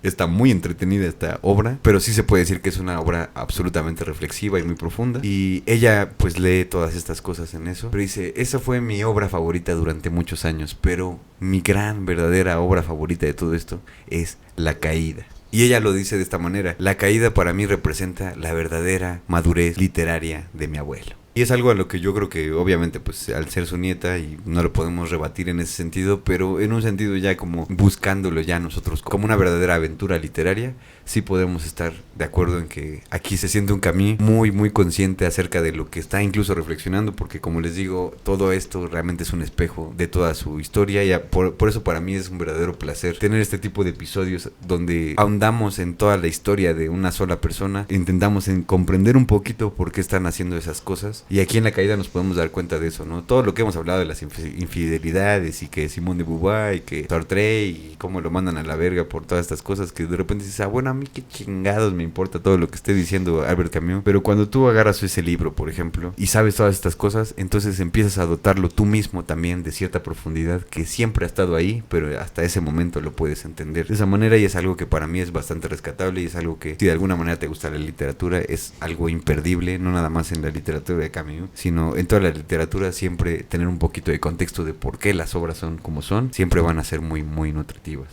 está muy entretenida esta obra, pero sí se puede decir que es una obra absolutamente reflexiva y muy profunda. Y ella pues lee todas estas cosas en eso, pero dice, esa fue mi obra favorita durante muchos años, pero mi gran verdadera obra favorita de todo esto es La caída. Y ella lo dice de esta manera, la caída para mí representa la verdadera madurez literaria de mi abuelo. Y es algo a lo que yo creo que obviamente pues al ser su nieta y no lo podemos rebatir en ese sentido, pero en un sentido ya como buscándolo ya nosotros como una verdadera aventura literaria, sí podemos estar de acuerdo en que aquí se siente un Camus muy muy consciente acerca de lo que está incluso reflexionando, porque como les digo, todo esto realmente es un espejo de toda su historia y por eso para mí es un verdadero placer tener este tipo de episodios donde ahondamos en toda la historia de una sola persona, intentamos comprender un poquito por qué están haciendo esas cosas. Y aquí en La caída nos podemos dar cuenta de eso, ¿no? Todo lo que hemos hablado de las infidelidades y que Simone de Beauvoir y que Sartre y cómo lo mandan a la verga por todas estas cosas que de repente dices, bueno, a mí qué chingados me importa todo lo que esté diciendo Albert Camus. Pero cuando tú agarras ese libro, por ejemplo, y sabes todas estas cosas, entonces empiezas a dotarlo tú mismo también de cierta profundidad que siempre ha estado ahí, pero hasta ese momento lo puedes entender de esa manera y es algo que para mí es bastante rescatable y es algo que si de alguna manera te gusta la literatura es algo imperdible, no nada más en la literatura de Camus, sino en toda la literatura siempre tener un poquito de contexto de por qué las obras son como son, siempre van a ser muy muy nutritivas.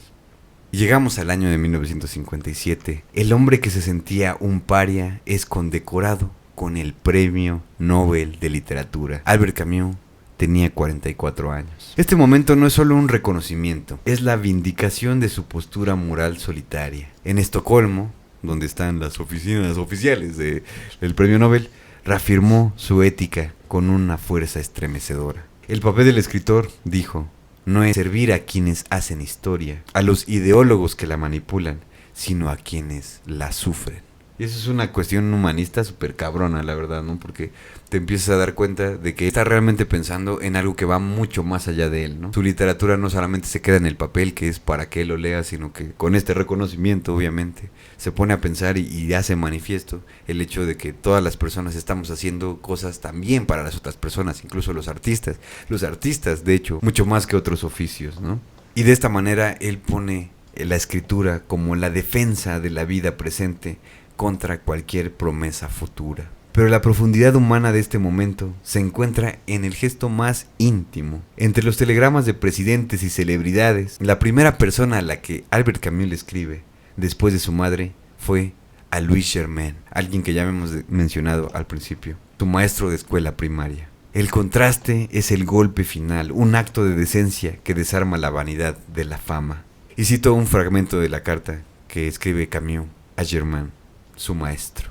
Llegamos al año de 1957. El hombre que se sentía un paria es condecorado con el Premio Nobel de Literatura. Albert Camus tenía 44 años. Este momento no es solo un reconocimiento, es la vindicación de su postura moral solitaria. En Estocolmo, donde están las oficinas oficiales del Premio Nobel, reafirmó su ética con una fuerza estremecedora. El papel del escritor, dijo, no es servir a quienes hacen historia, a los ideólogos que la manipulan, sino a quienes la sufren. Y eso es una cuestión humanista súper cabrona, la verdad, ¿no? Porque te empiezas a dar cuenta de que está realmente pensando en algo que va mucho más allá de él, ¿no? Su literatura no solamente se queda en el papel, que es para que él lo lea, sino que con este reconocimiento, obviamente, se pone a pensar y hace manifiesto el hecho de que todas las personas estamos haciendo cosas también para las otras personas, incluso los artistas. Los artistas, de hecho, mucho más que otros oficios, ¿no? Y de esta manera él pone la escritura como la defensa de la vida presente contra cualquier promesa futura. Pero la profundidad humana de este momento se encuentra en el gesto más íntimo. Entre los telegramas de presidentes y celebridades, la primera persona a la que Albert Camus le escribe después de su madre, fue a Louis Germain, alguien que ya hemos mencionado al principio, su maestro de escuela primaria. El contraste es el golpe final, un acto de decencia que desarma la vanidad de la fama. Y cito un fragmento de la carta que escribe Camus a Germain, su maestro.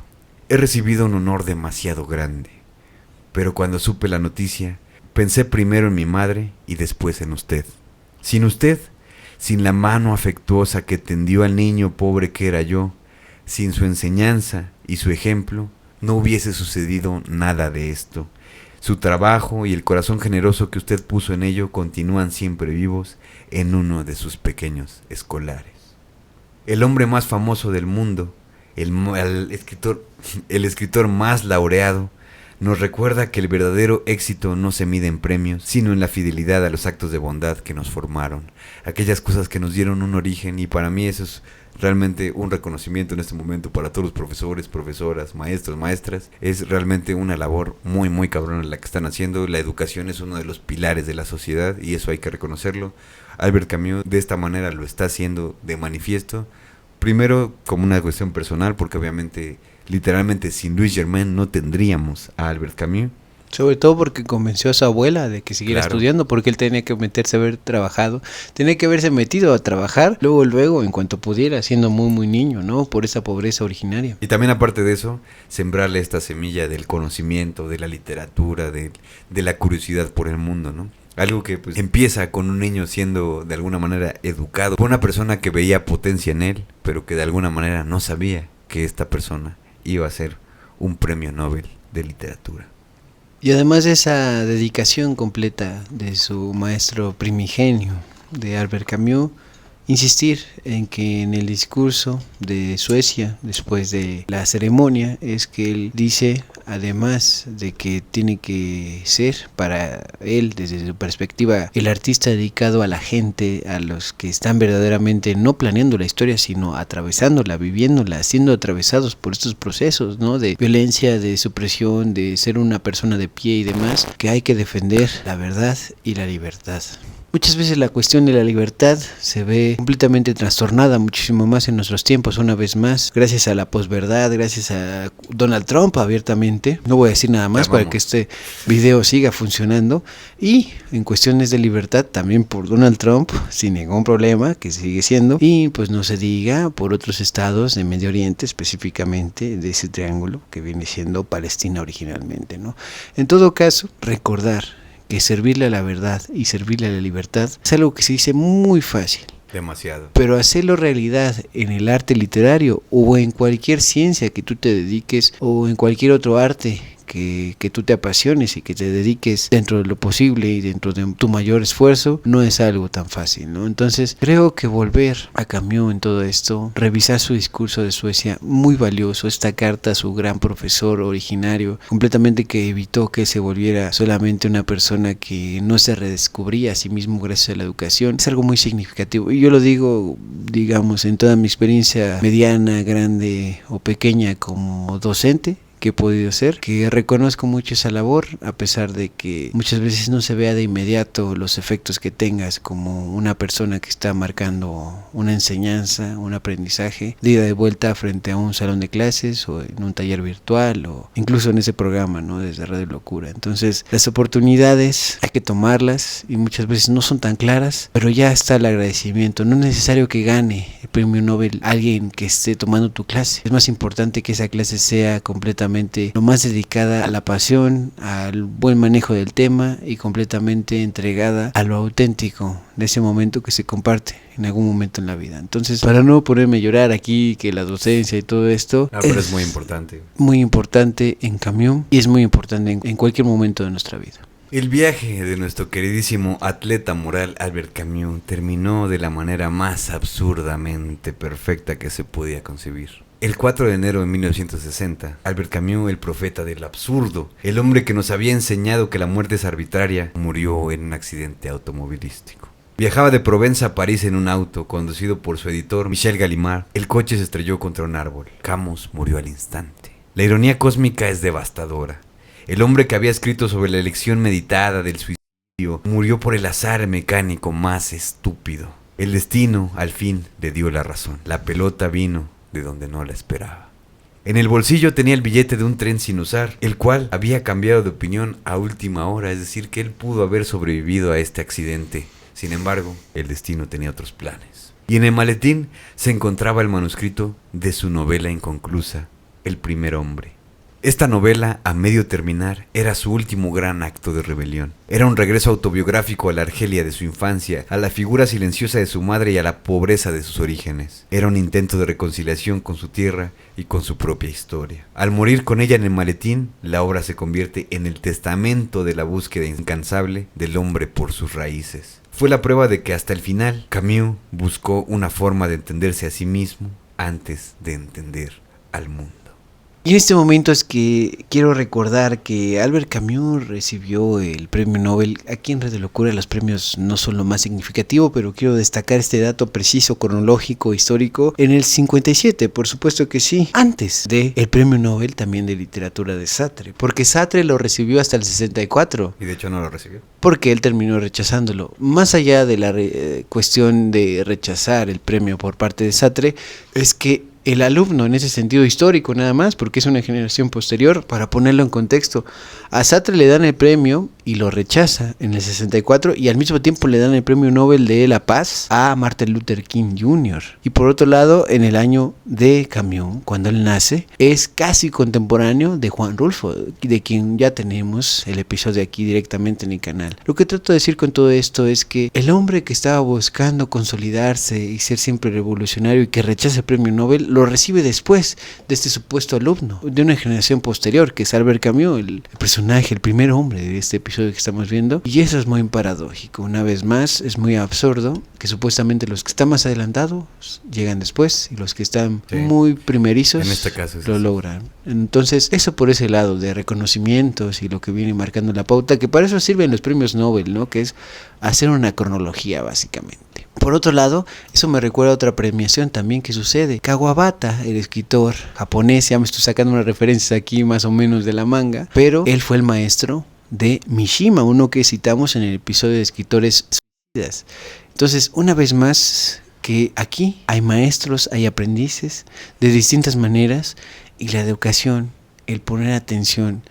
He recibido un honor demasiado grande, pero cuando supe la noticia, pensé primero en mi madre y después en usted. Sin usted, sin la mano afectuosa que tendió al niño pobre que era yo, sin su enseñanza y su ejemplo, no hubiese sucedido nada de esto. Su trabajo y el corazón generoso que usted puso en ello continúan siempre vivos en uno de sus pequeños escolares. El hombre más famoso del mundo, el escritor más laureado, nos recuerda que el verdadero éxito no se mide en premios, sino en la fidelidad a los actos de bondad que nos formaron, aquellas cosas que nos dieron un origen, y para mí eso es realmente un reconocimiento en este momento para todos los profesores, profesoras, maestros, maestras. Es realmente una labor muy, muy cabrona la que están haciendo. La educación es uno de los pilares de la sociedad y eso hay que reconocerlo. Albert Camus de esta manera lo está haciendo de manifiesto. Primero como una cuestión personal, porque obviamente, literalmente sin Louis Germain no tendríamos a Albert Camus. Sobre todo porque convenció a su abuela de que siguiera estudiando, porque él tenía que meterse a haber trabajado, tenía que haberse metido a trabajar, luego, en cuanto pudiera, siendo muy, muy niño, ¿no? Por esa pobreza originaria. Y también aparte de eso, sembrarle esta semilla del conocimiento, de la literatura, de la curiosidad por el mundo, ¿no? Algo que pues empieza con un niño siendo de alguna manera educado por una persona que veía potencia en él, pero que de alguna manera no sabía que esta persona iba a ser un premio Nobel de literatura. Y además de esa dedicación completa de su maestro primigenio, de Albert Camus, insistir en que en el discurso de Suecia, después de la ceremonia, es que él dice, además de que tiene que ser para él, desde su perspectiva, el artista dedicado a la gente, a los que están verdaderamente no planeando la historia, sino atravesándola, viviéndola, siendo atravesados por estos procesos, ¿no? De violencia, de supresión, de ser una persona de pie y demás, que hay que defender la verdad y la libertad. Muchas veces la cuestión de la libertad se ve completamente trastornada, muchísimo más en nuestros tiempos, una vez más, gracias a la posverdad, gracias a Donald Trump abiertamente. No voy a decir nada más para que este video siga funcionando. Y en cuestiones de libertad también por Donald Trump, sin ningún problema, que sigue siendo. Y pues no se diga por otros estados de Medio Oriente, específicamente de ese triángulo que viene siendo Palestina originalmente, ¿no? En todo caso, recordar que servirle a la verdad y servirle a la libertad es algo que se dice muy fácil. Demasiado. Pero hacerlo realidad en el arte literario o en cualquier ciencia que tú te dediques o en cualquier otro arte que tú te apasiones y que te dediques dentro de lo posible y dentro de tu mayor esfuerzo, no es algo tan fácil, ¿no? Entonces creo que volver a Camus en todo esto, revisar su discurso de Suecia, muy valioso, esta carta a su gran profesor originario, completamente que evitó que se volviera solamente una persona que no se redescubría a sí mismo gracias a la educación, es algo muy significativo. Y yo lo digo, digamos, en toda mi experiencia mediana, grande o pequeña como docente, que he podido ser, que reconozco mucho esa labor, a pesar de que muchas veces no se vea de inmediato los efectos que tengas como una persona que está marcando una enseñanza, un aprendizaje, de ida de vuelta frente a un salón de clases o en un taller virtual o incluso en ese programa, ¿no? Desde Radio Locura. Entonces, las oportunidades hay que tomarlas y muchas veces no son tan claras, pero ya está el agradecimiento. No es necesario que gane el premio Nobel alguien que esté tomando tu clase. Es más importante que esa clase sea completamente lo más dedicada a la pasión, al buen manejo del tema y completamente entregada a lo auténtico de ese momento que se comparte en algún momento en la vida. Entonces, para no ponerme a llorar aquí que la docencia y todo esto, pero es muy importante. Muy importante en Camus y es muy importante en cualquier momento de nuestra vida. El viaje de nuestro queridísimo atleta moral Albert Camus terminó de la manera más absurdamente perfecta que se podía concebir. El 4 de enero de 1960, Albert Camus, el profeta del absurdo, el hombre que nos había enseñado que la muerte es arbitraria, murió en un accidente automovilístico. Viajaba de Provenza a París en un auto conducido por su editor Michel Gallimard. El coche se estrelló contra un árbol. Camus murió al instante. La ironía cósmica es devastadora. El hombre que había escrito sobre la elección meditada del suicidio murió por el azar mecánico más estúpido. El destino, al fin, le dio la razón. La pelota vino de donde no la esperaba. En el bolsillo tenía el billete de un tren sin usar, el cual había cambiado de opinión a última hora, es decir, que él pudo haber sobrevivido a este accidente. Sin embargo, el destino tenía otros planes. Y en el maletín se encontraba el manuscrito de su novela inconclusa, El primer hombre. Esta novela, a medio terminar, era su último gran acto de rebelión. Era un regreso autobiográfico a la Argelia de su infancia, a la figura silenciosa de su madre y a la pobreza de sus orígenes. Era un intento de reconciliación con su tierra y con su propia historia. Al morir con ella en el maletín, la obra se convierte en el testamento de la búsqueda incansable del hombre por sus raíces. Fue la prueba de que hasta el final, Camus buscó una forma de entenderse a sí mismo antes de entender al mundo. Y en este momento es que quiero recordar que Albert Camus recibió el premio Nobel. Aquí en Radio Locura los premios no son lo más significativo, pero quiero destacar este dato preciso, cronológico, histórico. En el 57, por supuesto que sí, antes del premio Nobel también de literatura de Sartre, porque Sartre lo recibió hasta el 64. Y de hecho no lo recibió. Porque él terminó rechazándolo. Más allá de la cuestión de rechazar el premio por parte de Sartre, es que el alumno, en ese sentido histórico nada más, porque es una generación posterior, para ponerlo en contexto, a Sartre le dan el premio y lo rechaza en el 64, y al mismo tiempo le dan el premio Nobel de la Paz a Martin Luther King Jr. Y por otro lado, en el año de Camus, cuando él nace, es casi contemporáneo de Juan Rulfo, de quien ya tenemos el episodio aquí directamente en el canal. Lo que trato de decir con todo esto es que el hombre que estaba buscando consolidarse y ser siempre revolucionario y que rechaza el premio Nobel, lo recibe después de este supuesto alumno de una generación posterior, que es Albert Camus, el personaje, el primer hombre de este episodio que estamos viendo. Y eso es muy paradójico. Una vez más, es muy absurdo que supuestamente los que están más adelantados llegan después y los que están muy primerizos en este caso lo logran. Entonces, eso por ese lado de reconocimientos y lo que viene marcando la pauta, que para eso sirven los premios Nobel, ¿no? Que es hacer una cronología básicamente. Por otro lado, eso me recuerda a otra premiación también que sucede. Kawabata, el escritor japonés, ya me estoy sacando unas referencias aquí más o menos de la manga, pero él fue el maestro de Mishima, uno que citamos en el episodio de escritores suicidas. Entonces, una vez más, que aquí hay maestros, hay aprendices de distintas maneras, y la educación, el poner atención,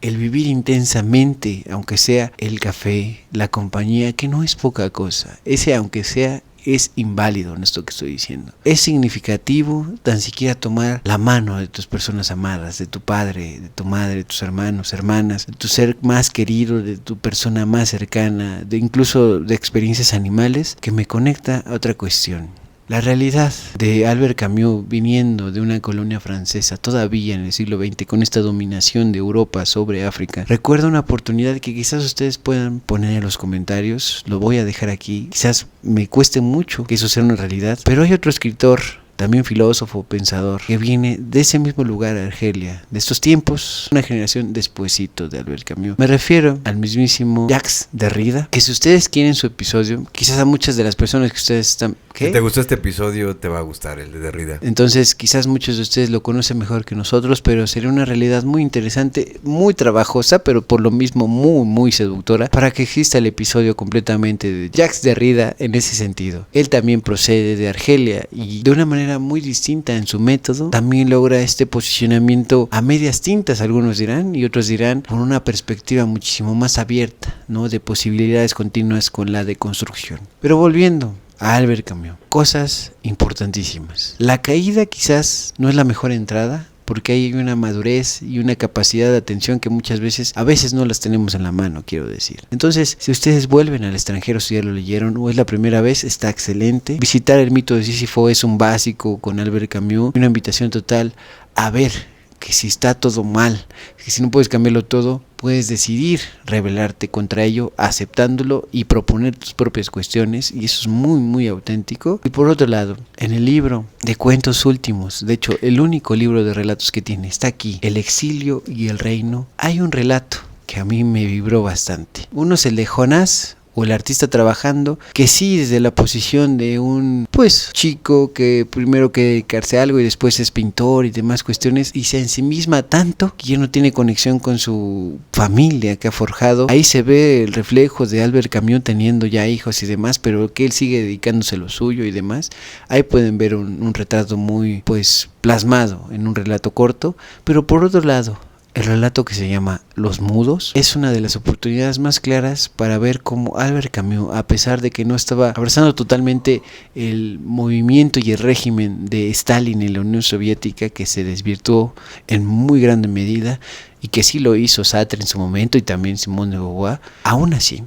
el vivir intensamente, aunque sea el café, la compañía, que no es poca cosa. Ese aunque sea es inválido en esto que estoy diciendo. Es significativo tan siquiera tomar la mano de tus personas amadas, de tu padre, de tu madre, de tus hermanos, hermanas, de tu ser más querido, de tu persona más cercana, de incluso de experiencias animales, que me conecta a otra cuestión. La realidad de Albert Camus, viniendo de una colonia francesa todavía en el siglo XX, con esta dominación de Europa sobre África, recuerda una oportunidad que quizás ustedes puedan poner en los comentarios. Lo voy a dejar aquí. Quizás me cueste mucho que eso sea una realidad, pero hay otro escritor, también filósofo, pensador, que viene de ese mismo lugar, Argelia, de estos tiempos, una generación despuesito de Albert Camus. Me refiero al mismísimo Jacques Derrida, que si ustedes quieren su episodio, quizás a muchas de las personas que ustedes están... ¿Qué? Si te gustó este episodio, te va a gustar el de Derrida. Entonces, quizás muchos de ustedes lo conocen mejor que nosotros, pero sería una realidad muy interesante, muy trabajosa, pero por lo mismo muy, muy seductora, para que exista el episodio completamente de Jacques Derrida en ese sentido. Él también procede de Argelia y de una manera muy distinta en su método, también logra este posicionamiento a medias tintas, algunos dirán, y otros dirán con una perspectiva muchísimo más abierta, ¿no? De posibilidades continuas con la deconstrucción. Pero volviendo a Albert Camus, cosas importantísimas. La caída quizás no es la mejor entrada, porque hay una madurez y una capacidad de atención que muchas veces, a veces no las tenemos en la mano, quiero decir. Entonces, si ustedes vuelven al extranjero, si ya lo leyeron o es la primera vez, está excelente. Visitar el mito de Sísifo es un básico con Albert Camus, una invitación total a ver que si está todo mal, que si no puedes cambiarlo todo, puedes decidir rebelarte contra ello, aceptándolo y proponer tus propias cuestiones, y eso es muy, muy auténtico. Y por otro lado, en el libro de cuentos últimos, de hecho, el único libro de relatos que tiene, está aquí, El exilio y el reino, hay un relato que a mí me vibró bastante. Uno es el de Jonás, o el artista trabajando, que sí desde la posición de un pues chico que primero que dedicarse a algo y después es pintor y demás cuestiones, y se ensimisma tanto que ya no tiene conexión con su familia que ha forjado. Ahí se ve el reflejo de Albert Camus teniendo ya hijos y demás, pero que él sigue dedicándose a lo suyo y demás. Ahí pueden ver un retrato muy pues plasmado en un relato corto. Pero por otro lado, el relato que se llama Los Mudos es una de las oportunidades más claras para ver cómo Albert Camus, a pesar de que no estaba abrazando totalmente el movimiento y el régimen de Stalin en la Unión Soviética, que se desvirtuó en muy grande medida, y que sí lo hizo Sartre en su momento y también Simone de Beauvoir, aún así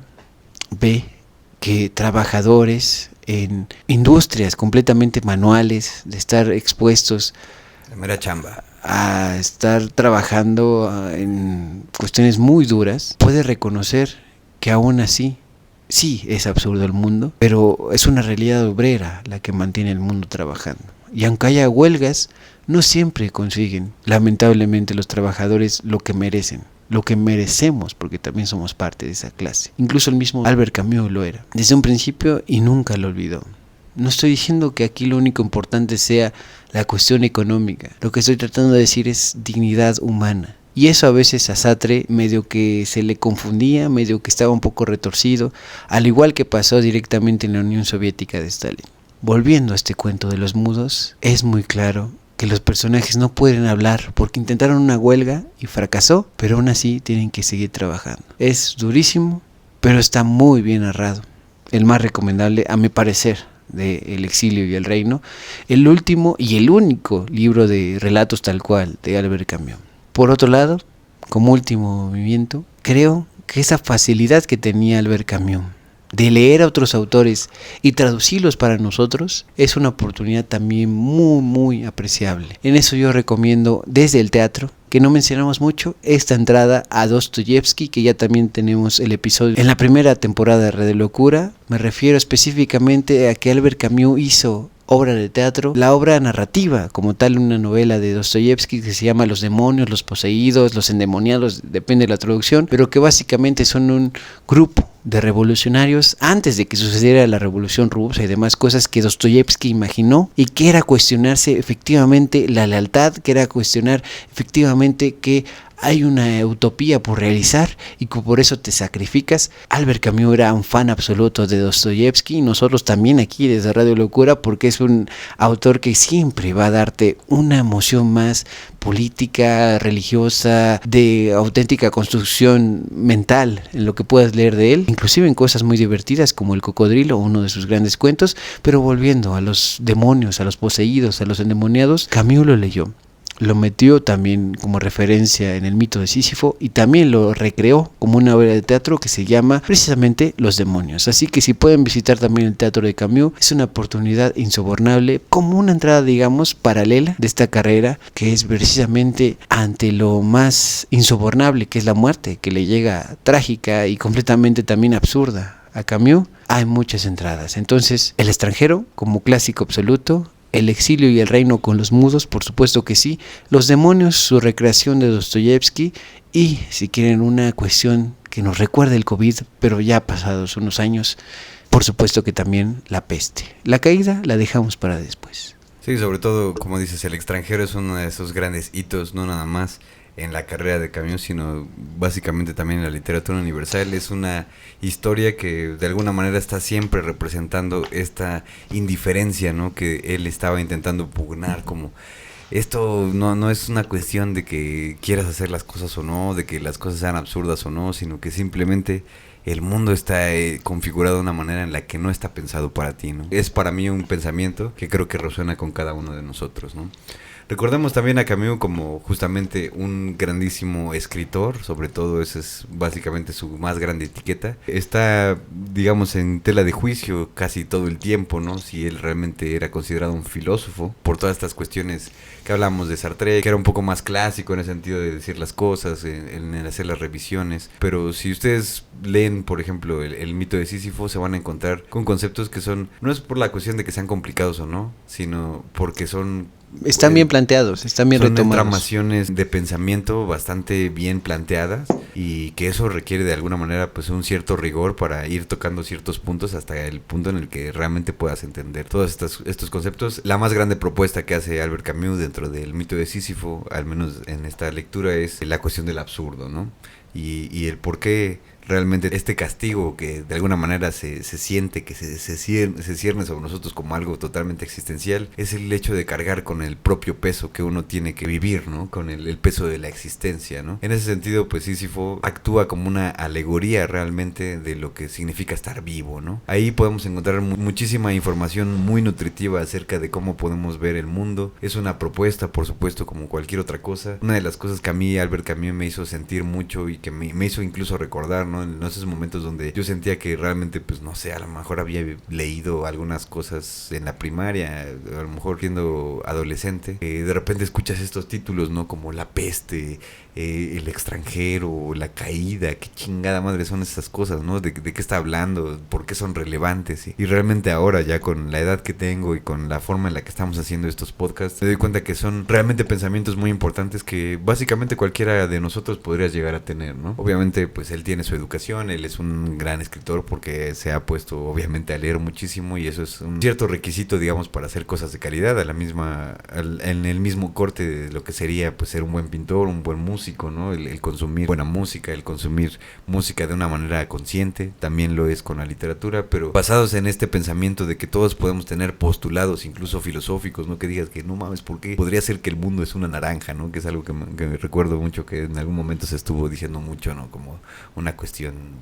ve que trabajadores en industrias completamente manuales, de estar expuestos la mera chamba a estar trabajando en cuestiones muy duras, puede reconocer que aún así, sí es absurdo el mundo, pero es una realidad obrera la que mantiene el mundo trabajando. Y aunque haya huelgas, no siempre consiguen, lamentablemente, los trabajadores lo que merecen, lo que merecemos, porque también somos parte de esa clase. Incluso el mismo Albert Camus lo era, desde un principio, y nunca lo olvidó. No estoy diciendo que aquí lo único importante sea la cuestión económica. Lo que estoy tratando de decir es dignidad humana. Y eso a veces a Sartre medio que se le confundía, medio que estaba un poco retorcido, al igual que pasó directamente en la Unión Soviética de Stalin. Volviendo a este cuento de los mudos, es muy claro que los personajes no pueden hablar porque intentaron una huelga y fracasó, pero aún así tienen que seguir trabajando. Es durísimo, pero está muy bien narrado. El más recomendable, a mi parecer, de El exilio y el reino, el último y el único libro de relatos tal cual de Albert Camus. Por otro lado, como último movimiento, creo que esa facilidad que tenía Albert Camus de leer a otros autores y traducirlos para nosotros es una oportunidad también muy apreciable. En eso yo recomiendo desde el teatro, que no mencionamos mucho, esta entrada a Dostoyevsky, que ya también tenemos el episodio en la primera temporada de Red de Locura. Me refiero específicamente a que Albert Camus hizo obra de teatro, la obra narrativa como tal, una novela de Dostoyevsky que se llama Los demonios, los poseídos, los endemoniados, depende de la traducción, pero que básicamente son un grupo de revolucionarios antes de que sucediera la revolución rusa y demás cosas que Dostoyevsky imaginó, y que era cuestionarse efectivamente la lealtad, que era cuestionar efectivamente que hay una utopía por realizar y que por eso te sacrificas. Albert Camus era un fan absoluto de Dostoyevsky, y nosotros también aquí desde Radio Locura, porque es un autor que siempre va a darte una emoción más política, religiosa, de auténtica construcción mental en lo que puedas leer de él, inclusive en cosas muy divertidas como El cocodrilo, uno de sus grandes cuentos. Pero volviendo a los demonios, a los poseídos, a los endemoniados, Camus lo leyó, lo metió también como referencia en el mito de Sísifo y también lo recreó como una obra de teatro que se llama precisamente Los demonios. Así que si pueden visitar también el teatro de Camus, es una oportunidad insobornable, como una entrada, digamos, paralela de esta carrera, que es precisamente ante lo más insobornable, que es la muerte, que le llega trágica y completamente también absurda a Camus. Hay muchas entradas. Entonces, El extranjero como clásico absoluto, El exilio y el reino con los mudos, por supuesto que sí, Los demonios, su recreación de Dostoyevsky, y si quieren una cuestión que nos recuerde el COVID, pero ya pasados unos años, por supuesto que también La peste. La caída la dejamos para después. Sí, sobre todo, como dices, El extranjero es uno de esos grandes hitos, no nada más en la carrera de Camus, sino básicamente también en la literatura universal. Es una historia que de alguna manera está siempre representando esta indiferencia, ¿no?, que él estaba intentando pugnar, como esto no es una cuestión de que quieras hacer las cosas o no, de que las cosas sean absurdas o no, sino que simplemente el mundo está configurado de una manera en la que no está pensado para ti, ¿no? Es para mí un pensamiento que creo que resuena con cada uno de nosotros, ¿no? Recordemos también a Camus como justamente un grandísimo escritor, sobre todo esa es básicamente su más grande etiqueta. Está, digamos, en tela de juicio casi todo el tiempo, ¿no? Si él realmente era considerado un filósofo, por todas estas cuestiones que hablamos de Sartre, que era un poco más clásico en el sentido de decir las cosas, en hacer las revisiones. Pero si ustedes leen, por ejemplo, el mito de Sísifo, se van a encontrar con conceptos que son, no es por la cuestión de que sean complicados o no, sino porque son Están bien planteados, están bien retomados. Son entramaciones de pensamiento bastante bien planteadas y que eso requiere de alguna manera pues un cierto rigor para ir tocando ciertos puntos hasta el punto en el que realmente puedas entender todos estos conceptos. La más grande propuesta que hace Albert Camus dentro del mito de Sísifo, al menos en esta lectura, es la cuestión del absurdo, ¿no? Y el por qué realmente este castigo que de alguna manera se siente, que se cierne sobre nosotros como algo totalmente existencial, es el hecho de cargar con el propio peso que uno tiene que vivir, ¿no? Con el peso de la existencia, ¿no? En ese sentido, pues Sísifo actúa como una alegoría realmente de lo que significa estar vivo, ¿no? Ahí podemos encontrar muchísima información muy nutritiva acerca de cómo podemos ver el mundo. Es una propuesta, por supuesto, como cualquier otra cosa. Una de las cosas que a mí Albert Camus me hizo sentir mucho y que me hizo incluso recordar, ¿no? En esos momentos donde yo sentía que realmente, pues no sé, a lo mejor había leído algunas cosas en la primaria, a lo mejor siendo adolescente, de repente escuchas estos títulos, ¿no? Como La Peste, El Extranjero, La Caída, qué chingada madre son esas cosas, ¿no? ¿De qué está hablando? ¿Por qué son relevantes? Y realmente ahora, ya con la edad que tengo y con la forma en la que estamos haciendo estos podcasts, me doy cuenta que son realmente pensamientos muy importantes que básicamente cualquiera de nosotros podría llegar a tener, ¿no? Obviamente, pues él tiene su educación, él es un gran escritor porque se ha puesto obviamente a leer muchísimo y eso es un cierto requisito, digamos, para hacer cosas de calidad, en el mismo corte de lo que sería pues ser un buen pintor, un buen músico, ¿no? El consumir buena música, el consumir música de una manera consciente, también lo es con la literatura, pero basados en este pensamiento de que todos podemos tener postulados incluso filosóficos, ¿no? Que digas que no mames, ¿por qué podría ser que el mundo es una naranja, ¿no? Que es algo que me recuerdo mucho, que en algún momento se estuvo diciendo mucho, ¿no? Como una cuestión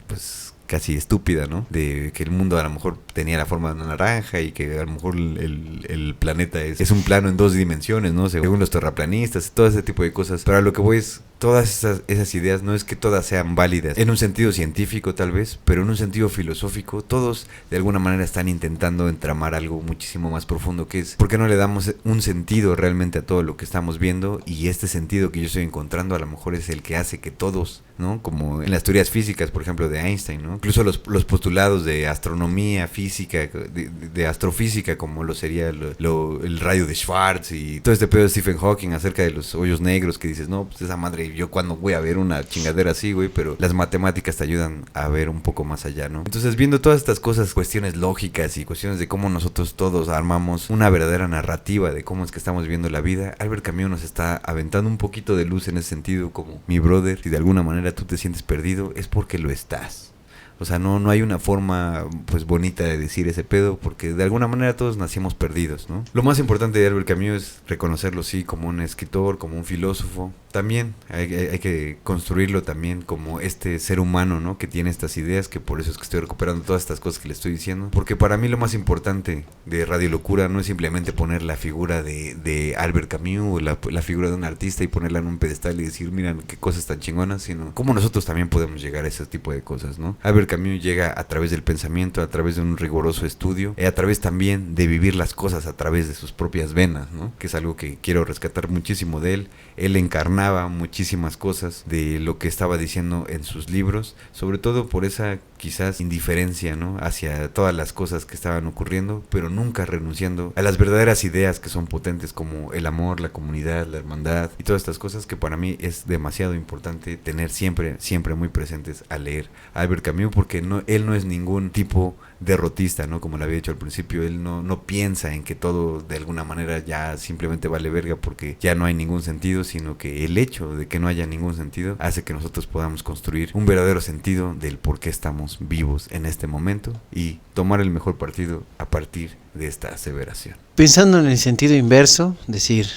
pues casi estúpida, ¿no? De que el mundo a lo mejor tenía la forma de una naranja y que a lo mejor el planeta es un plano en 2 dimensiones, ¿no? Según los terraplanistas, todo ese tipo de cosas. Pero a lo que voy es, todas esas ideas no es que todas sean válidas en un sentido científico tal vez, pero en un sentido filosófico todos de alguna manera están intentando entramar algo muchísimo más profundo, que es ¿por qué no le damos un sentido realmente a todo lo que estamos viendo? Y este sentido que yo estoy encontrando a lo mejor es el que hace que todos, ¿no? Como en las teorías físicas, por ejemplo, de Einstein, ¿no? Incluso los postulados de astronomía, física, de astrofísica, como lo sería el radio de Schwartz y todo este pedo de Stephen Hawking acerca de los hoyos negros, que dices, no, pues esa madre, yo cuando voy a ver una chingadera así, güey, pero las matemáticas te ayudan a ver un poco más allá, ¿no? Entonces, viendo todas estas cosas, cuestiones lógicas y cuestiones de cómo nosotros todos armamos una verdadera narrativa de cómo es que estamos viendo la vida, Albert Camus nos está aventando un poquito de luz en ese sentido, como mi brother, si de alguna manera tú te sientes perdido, es porque lo estás. O sea, no hay una forma pues bonita de decir ese pedo, porque de alguna manera todos nacimos perdidos, ¿no? Lo más importante de Albert Camus es reconocerlo, sí, como un escritor, como un filósofo. También hay que construirlo también como este ser humano, ¿no? Que tiene estas ideas, que por eso es que estoy recuperando todas estas cosas que le estoy diciendo. Porque para mí lo más importante de Radio Locura no es simplemente poner la figura de Albert Camus o la figura de un artista y ponerla en un pedestal y decir, miren qué cosas tan chingonas, sino cómo nosotros también podemos llegar a ese tipo de cosas, ¿no? Albert Camus llega a través del pensamiento, a través de un riguroso estudio, y a través también de vivir las cosas a través de sus propias venas, ¿no? Que es algo que quiero rescatar muchísimo de él. Él encarnaba muchísimas cosas de lo que estaba diciendo en sus libros, sobre todo por esa quizás indiferencia, ¿no? Hacia todas las cosas que estaban ocurriendo, pero nunca renunciando a las verdaderas ideas que son potentes, como el amor, la comunidad, la hermandad y todas estas cosas que para mí es demasiado importante tener siempre muy presentes al leer a Albert Camus, porque él no es ningún tipo derrotista, ¿no? Como le había dicho al principio, él no piensa en que todo de alguna manera ya simplemente vale verga porque ya no hay ningún sentido, sino que el hecho de que no haya ningún sentido hace que nosotros podamos construir un verdadero sentido del por qué estamos vivos en este momento y tomar el mejor partido a partir de esta aseveración. Pensando en el sentido inverso, decir,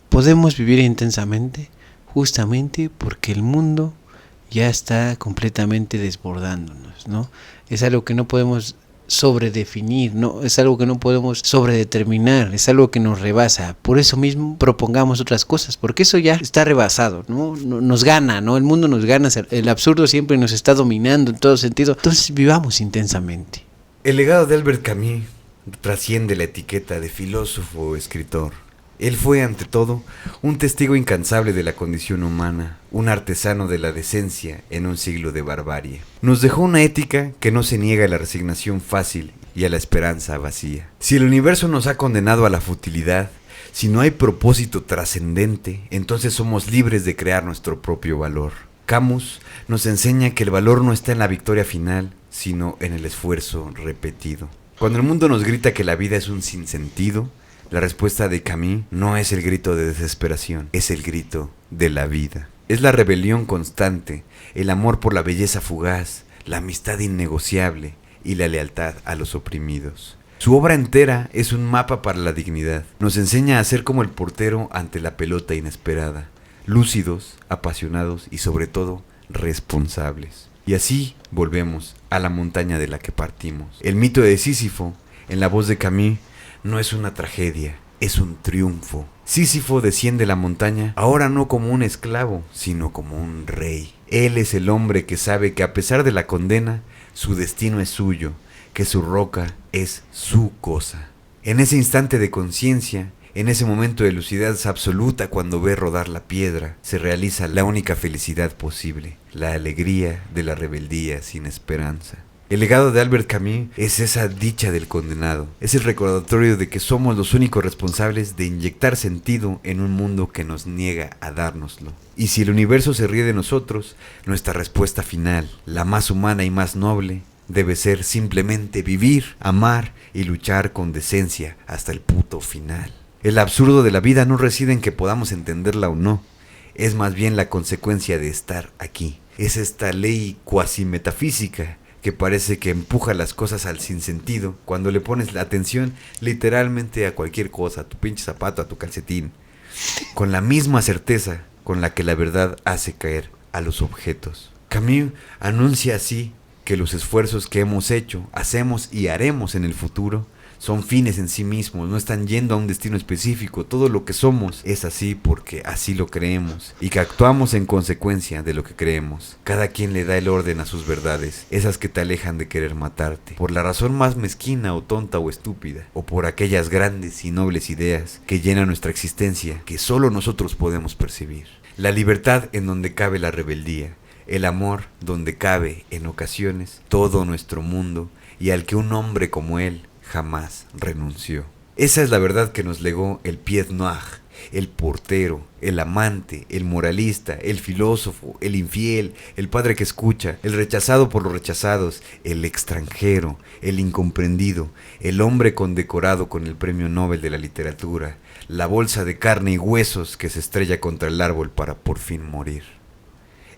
podemos vivir intensamente justamente porque el mundo ya está completamente desbordándonos, ¿no? Es algo que no podemos sobredefinir, no, es algo que no podemos sobredeterminar, es algo que nos rebasa. Por eso mismo propongamos otras cosas, porque eso ya está rebasado, ¿no? Nos gana, ¿no? El mundo nos gana, el absurdo siempre nos está dominando en todo sentido. Entonces vivamos intensamente. El legado de Albert Camus trasciende la etiqueta de filósofo o escritor. Él fue, ante todo, un testigo incansable de la condición humana, un artesano de la decencia en un siglo de barbarie. Nos dejó una ética que no se niega a la resignación fácil y a la esperanza vacía. Si el universo nos ha condenado a la futilidad, Si no hay propósito trascendente, entonces somos libres de crear nuestro propio valor. Camus nos enseña que el valor no está en la victoria final, sino en el esfuerzo repetido. Cuando el mundo nos grita que la vida es un sinsentido, la respuesta de Camus no es el grito de desesperación, es el grito de la vida. Es la rebelión constante, el amor por la belleza fugaz, la amistad innegociable y la lealtad a los oprimidos. Su obra entera es un mapa para la dignidad. Nos enseña a ser como el portero ante la pelota inesperada, lúcidos, apasionados y sobre todo responsables. Y así volvemos a la montaña de la que partimos. El mito de Sísifo, en la voz de Camus, no es una tragedia, es un triunfo. Sísifo desciende la montaña, ahora no como un esclavo, sino como un rey. Él es el hombre que sabe que a pesar de la condena, su destino es suyo, que su roca es su cosa. En ese instante de conciencia, en ese momento de lucidez absoluta cuando ve rodar la piedra, se realiza la única felicidad posible, la alegría de la rebeldía sin esperanza. El legado de Albert Camus es esa dicha del condenado, es el recordatorio de que somos los únicos responsables de inyectar sentido en un mundo que nos niega a dárnoslo. Y si el universo se ríe de nosotros, nuestra respuesta final, la más humana y más noble, debe ser simplemente vivir, amar y luchar con decencia hasta el puto final. El absurdo de la vida no reside en que podamos entenderla o no, es más bien la consecuencia de estar aquí. Es esta ley cuasi metafísica que parece que empuja las cosas al sinsentido cuando le pones la atención literalmente a cualquier cosa, a tu pinche zapato, a tu calcetín, con la misma certeza con la que la verdad hace caer a los objetos. Camus anuncia así que los esfuerzos que hemos hecho, hacemos y haremos en el futuro son fines en sí mismos, no están yendo a un destino específico. Todo lo que somos es así porque así lo creemos y que actuamos en consecuencia de lo que creemos. Cada quien le da el orden a sus verdades, esas que te alejan de querer matarte, por la razón más mezquina o tonta o estúpida, o por aquellas grandes y nobles ideas que llenan nuestra existencia que solo nosotros podemos percibir. La libertad en donde cabe la rebeldía, el amor donde cabe, en ocasiones, todo nuestro mundo y al que un hombre como él jamás renunció. Esa es la verdad que nos legó el Pied Noir, el portero, el amante, el moralista, el filósofo, el infiel, el padre que escucha, el rechazado por los rechazados, el extranjero, el incomprendido, el hombre condecorado con el Premio Nobel de la Literatura, la bolsa de carne y huesos que se estrella contra el árbol para por fin morir.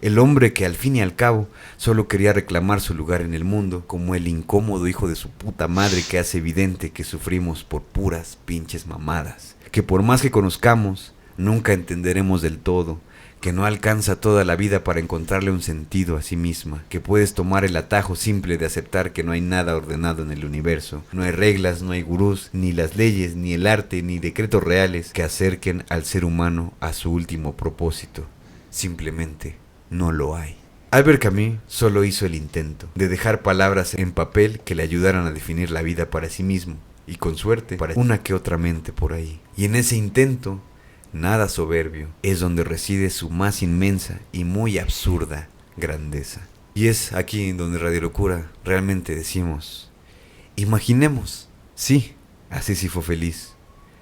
El hombre que al fin y al cabo solo quería reclamar su lugar en el mundo, como el incómodo hijo de su puta madre que hace evidente que sufrimos por puras pinches mamadas, que por más que conozcamos, nunca entenderemos del todo, que no alcanza toda la vida para encontrarle un sentido a sí misma, que puedes tomar el atajo simple de aceptar que no hay nada ordenado en el universo, no hay reglas, no hay gurús, ni las leyes, ni el arte, ni decretos reales que acerquen al ser humano a su último propósito, simplemente no lo hay. Albert Camus solo hizo el intento de dejar palabras en papel que le ayudaran a definir la vida para sí mismo y con suerte para una que otra mente por ahí. Y en ese intento, nada soberbio, es donde reside su más inmensa y muy absurda grandeza. Y es aquí donde Radio Locura realmente decimos, imaginemos, sí, así sí fue feliz.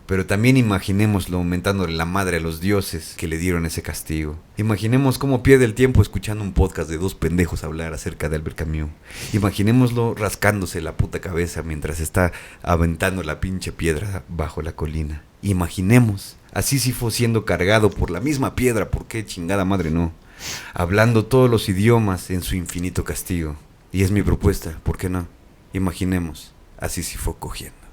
Pero también imaginémoslo mentándole la madre a los dioses que le dieron ese castigo. Imaginemos cómo pierde el tiempo escuchando un podcast de dos pendejos hablar acerca de Albert Camus. Imaginémoslo rascándose la puta cabeza mientras está aventando la pinche piedra bajo la colina. Imaginemos a Sísifo siendo cargado por la misma piedra, ¿por qué chingada madre no? Hablando todos los idiomas en su infinito castigo. Y es mi propuesta, ¿por qué no? Imaginemos a Sísifo cogiendo.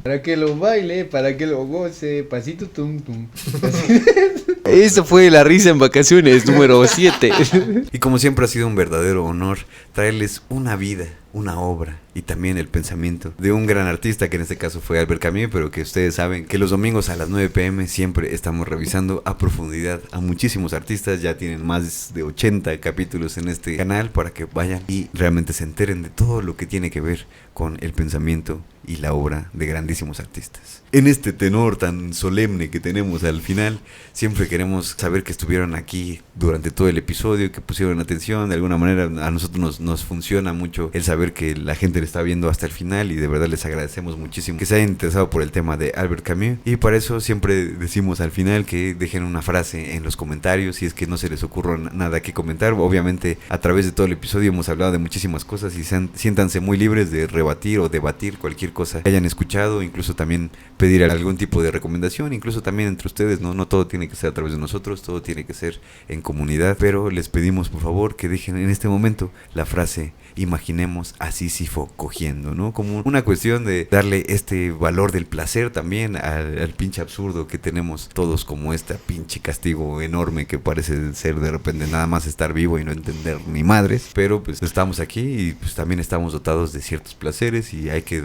Para que lo baile, para que lo goce, pasito tum tum. Eso fue La Risa en Vacaciones número 7. Y como siempre ha sido un verdadero honor traerles una vida, una obra y también el pensamiento de un gran artista, que en este caso fue Albert Camus, pero que ustedes saben que los domingos a las 9 p.m. siempre estamos revisando a profundidad a muchísimos artistas. Ya tienen más de 80 capítulos en este canal para que vayan y realmente se enteren de todo lo que tiene que ver con el pensamiento y la obra de grandísimos artistas. En este tenor tan solemne que tenemos al final, siempre queremos saber que estuvieron aquí durante todo el episodio, que pusieron atención. De alguna manera a nosotros nos funciona mucho el saber saber que la gente le está viendo hasta el final y de verdad les agradecemos muchísimo que se hayan interesado por el tema de Albert Camus. Y para eso siempre decimos al final que dejen una frase en los comentarios si es que no se les ocurre nada que comentar. Obviamente a través de todo el episodio hemos hablado de muchísimas cosas y siéntanse muy libres de rebatir o debatir cualquier cosa que hayan escuchado, incluso también pedir algún tipo de recomendación, incluso también entre ustedes, no todo tiene que ser a través de nosotros, todo tiene que ser en comunidad, pero les pedimos por favor que dejen en este momento la frase imaginemos a Sísifo cogiendo, ¿no? Como una cuestión de darle este valor del placer también al pinche absurdo que tenemos todos, como este pinche castigo enorme que parece ser de repente nada más estar vivo y no entender ni madres, pero pues estamos aquí y pues también estamos dotados de ciertos placeres y hay que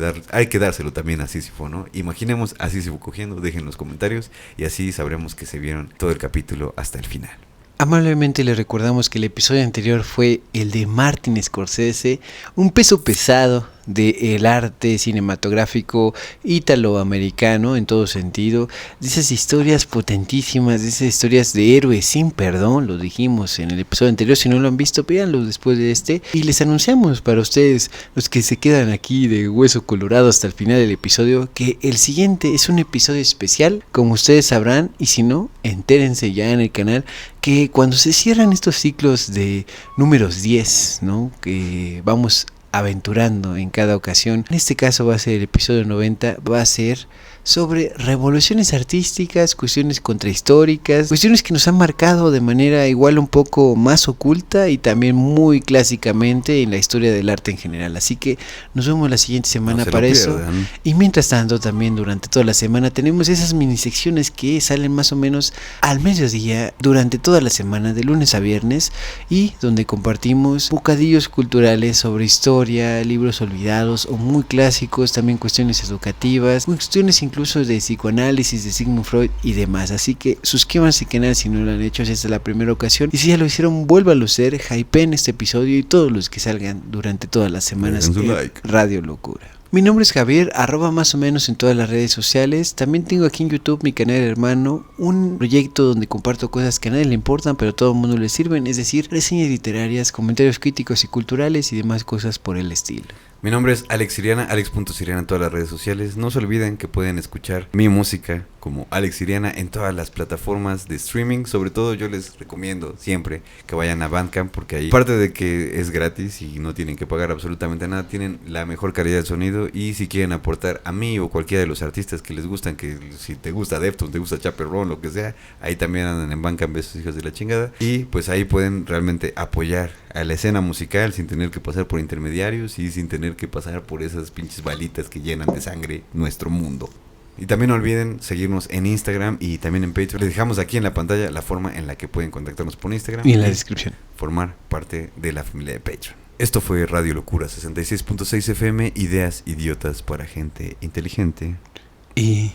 dárselo también a Sísifo, ¿no? Imaginemos a Sísifo cogiendo, dejen los comentarios y así sabremos que se vieron todo el capítulo hasta el final. Amablemente les recordamos que el episodio anterior fue el de Martin Scorsese, un peso pesado del arte cinematográfico ítalo-americano en todo sentido, de esas historias potentísimas, de esas historias de héroes sin perdón, lo dijimos en el episodio anterior, si no lo han visto, véanlo después de este, y les anunciamos para ustedes, los que se quedan aquí de hueso colorado hasta el final del episodio, que el siguiente es un episodio especial, como ustedes sabrán, y si no, entérense ya en el canal, que cuando se cierran estos ciclos de números 10, ¿no? Que vamos aventurando en cada ocasión, en este caso va a ser el episodio 90, va a ser sobre revoluciones artísticas, cuestiones contrahistóricas, cuestiones que nos han marcado de manera igual un poco más oculta y también muy clásicamente en la historia del arte en general. Así que nos vemos la siguiente semana para eso. Y mientras tanto también durante toda la semana tenemos esas mini secciones que salen más o menos al mediodía durante toda la semana de lunes a viernes y donde compartimos bocadillos culturales sobre historia, libros olvidados o muy clásicos, también cuestiones educativas, cuestiones incluso de psicoanálisis de Sigmund Freud y demás. Así que suscríbanse al canal si no lo han hecho, si esta es la primera ocasión, y si ya lo hicieron, vuélvanlo a hacer, hypeen este episodio y todos los que salgan durante todas las semanas en Radio Locura. Mi nombre es Javier, @ más o menos en todas las redes sociales. También tengo aquí en YouTube mi canal hermano, un proyecto donde comparto cosas que a nadie le importan pero a todo el mundo le sirven, es decir, reseñas literarias, comentarios críticos y culturales y demás cosas por el estilo. Mi nombre es Alex Siriana, alex.siriana en todas las redes sociales. No se olviden que pueden escuchar mi música como Alex Siriana en todas las plataformas de streaming. Sobre todo yo les recomiendo siempre que vayan a Bandcamp, porque ahí, aparte de que es gratis y no tienen que pagar absolutamente nada, tienen la mejor calidad de sonido. Y si quieren aportar a mí o cualquiera de los artistas que les gustan, que si te gusta Deftones, te gusta Chaperón, lo que sea, ahí también andan en Bandcamp esos hijos de la chingada. Y pues ahí pueden realmente apoyar a la escena musical sin tener que pasar por intermediarios y sin tener que pasar por esas pinches balitas que llenan de sangre nuestro mundo. Y también no olviden seguirnos en Instagram y también en Patreon. Les dejamos aquí en la pantalla la forma en la que pueden contactarnos por Instagram y en la descripción. Formar parte de la familia de Patreon. Esto fue Radio Locura 66.6 FM, ideas idiotas para gente inteligente. Y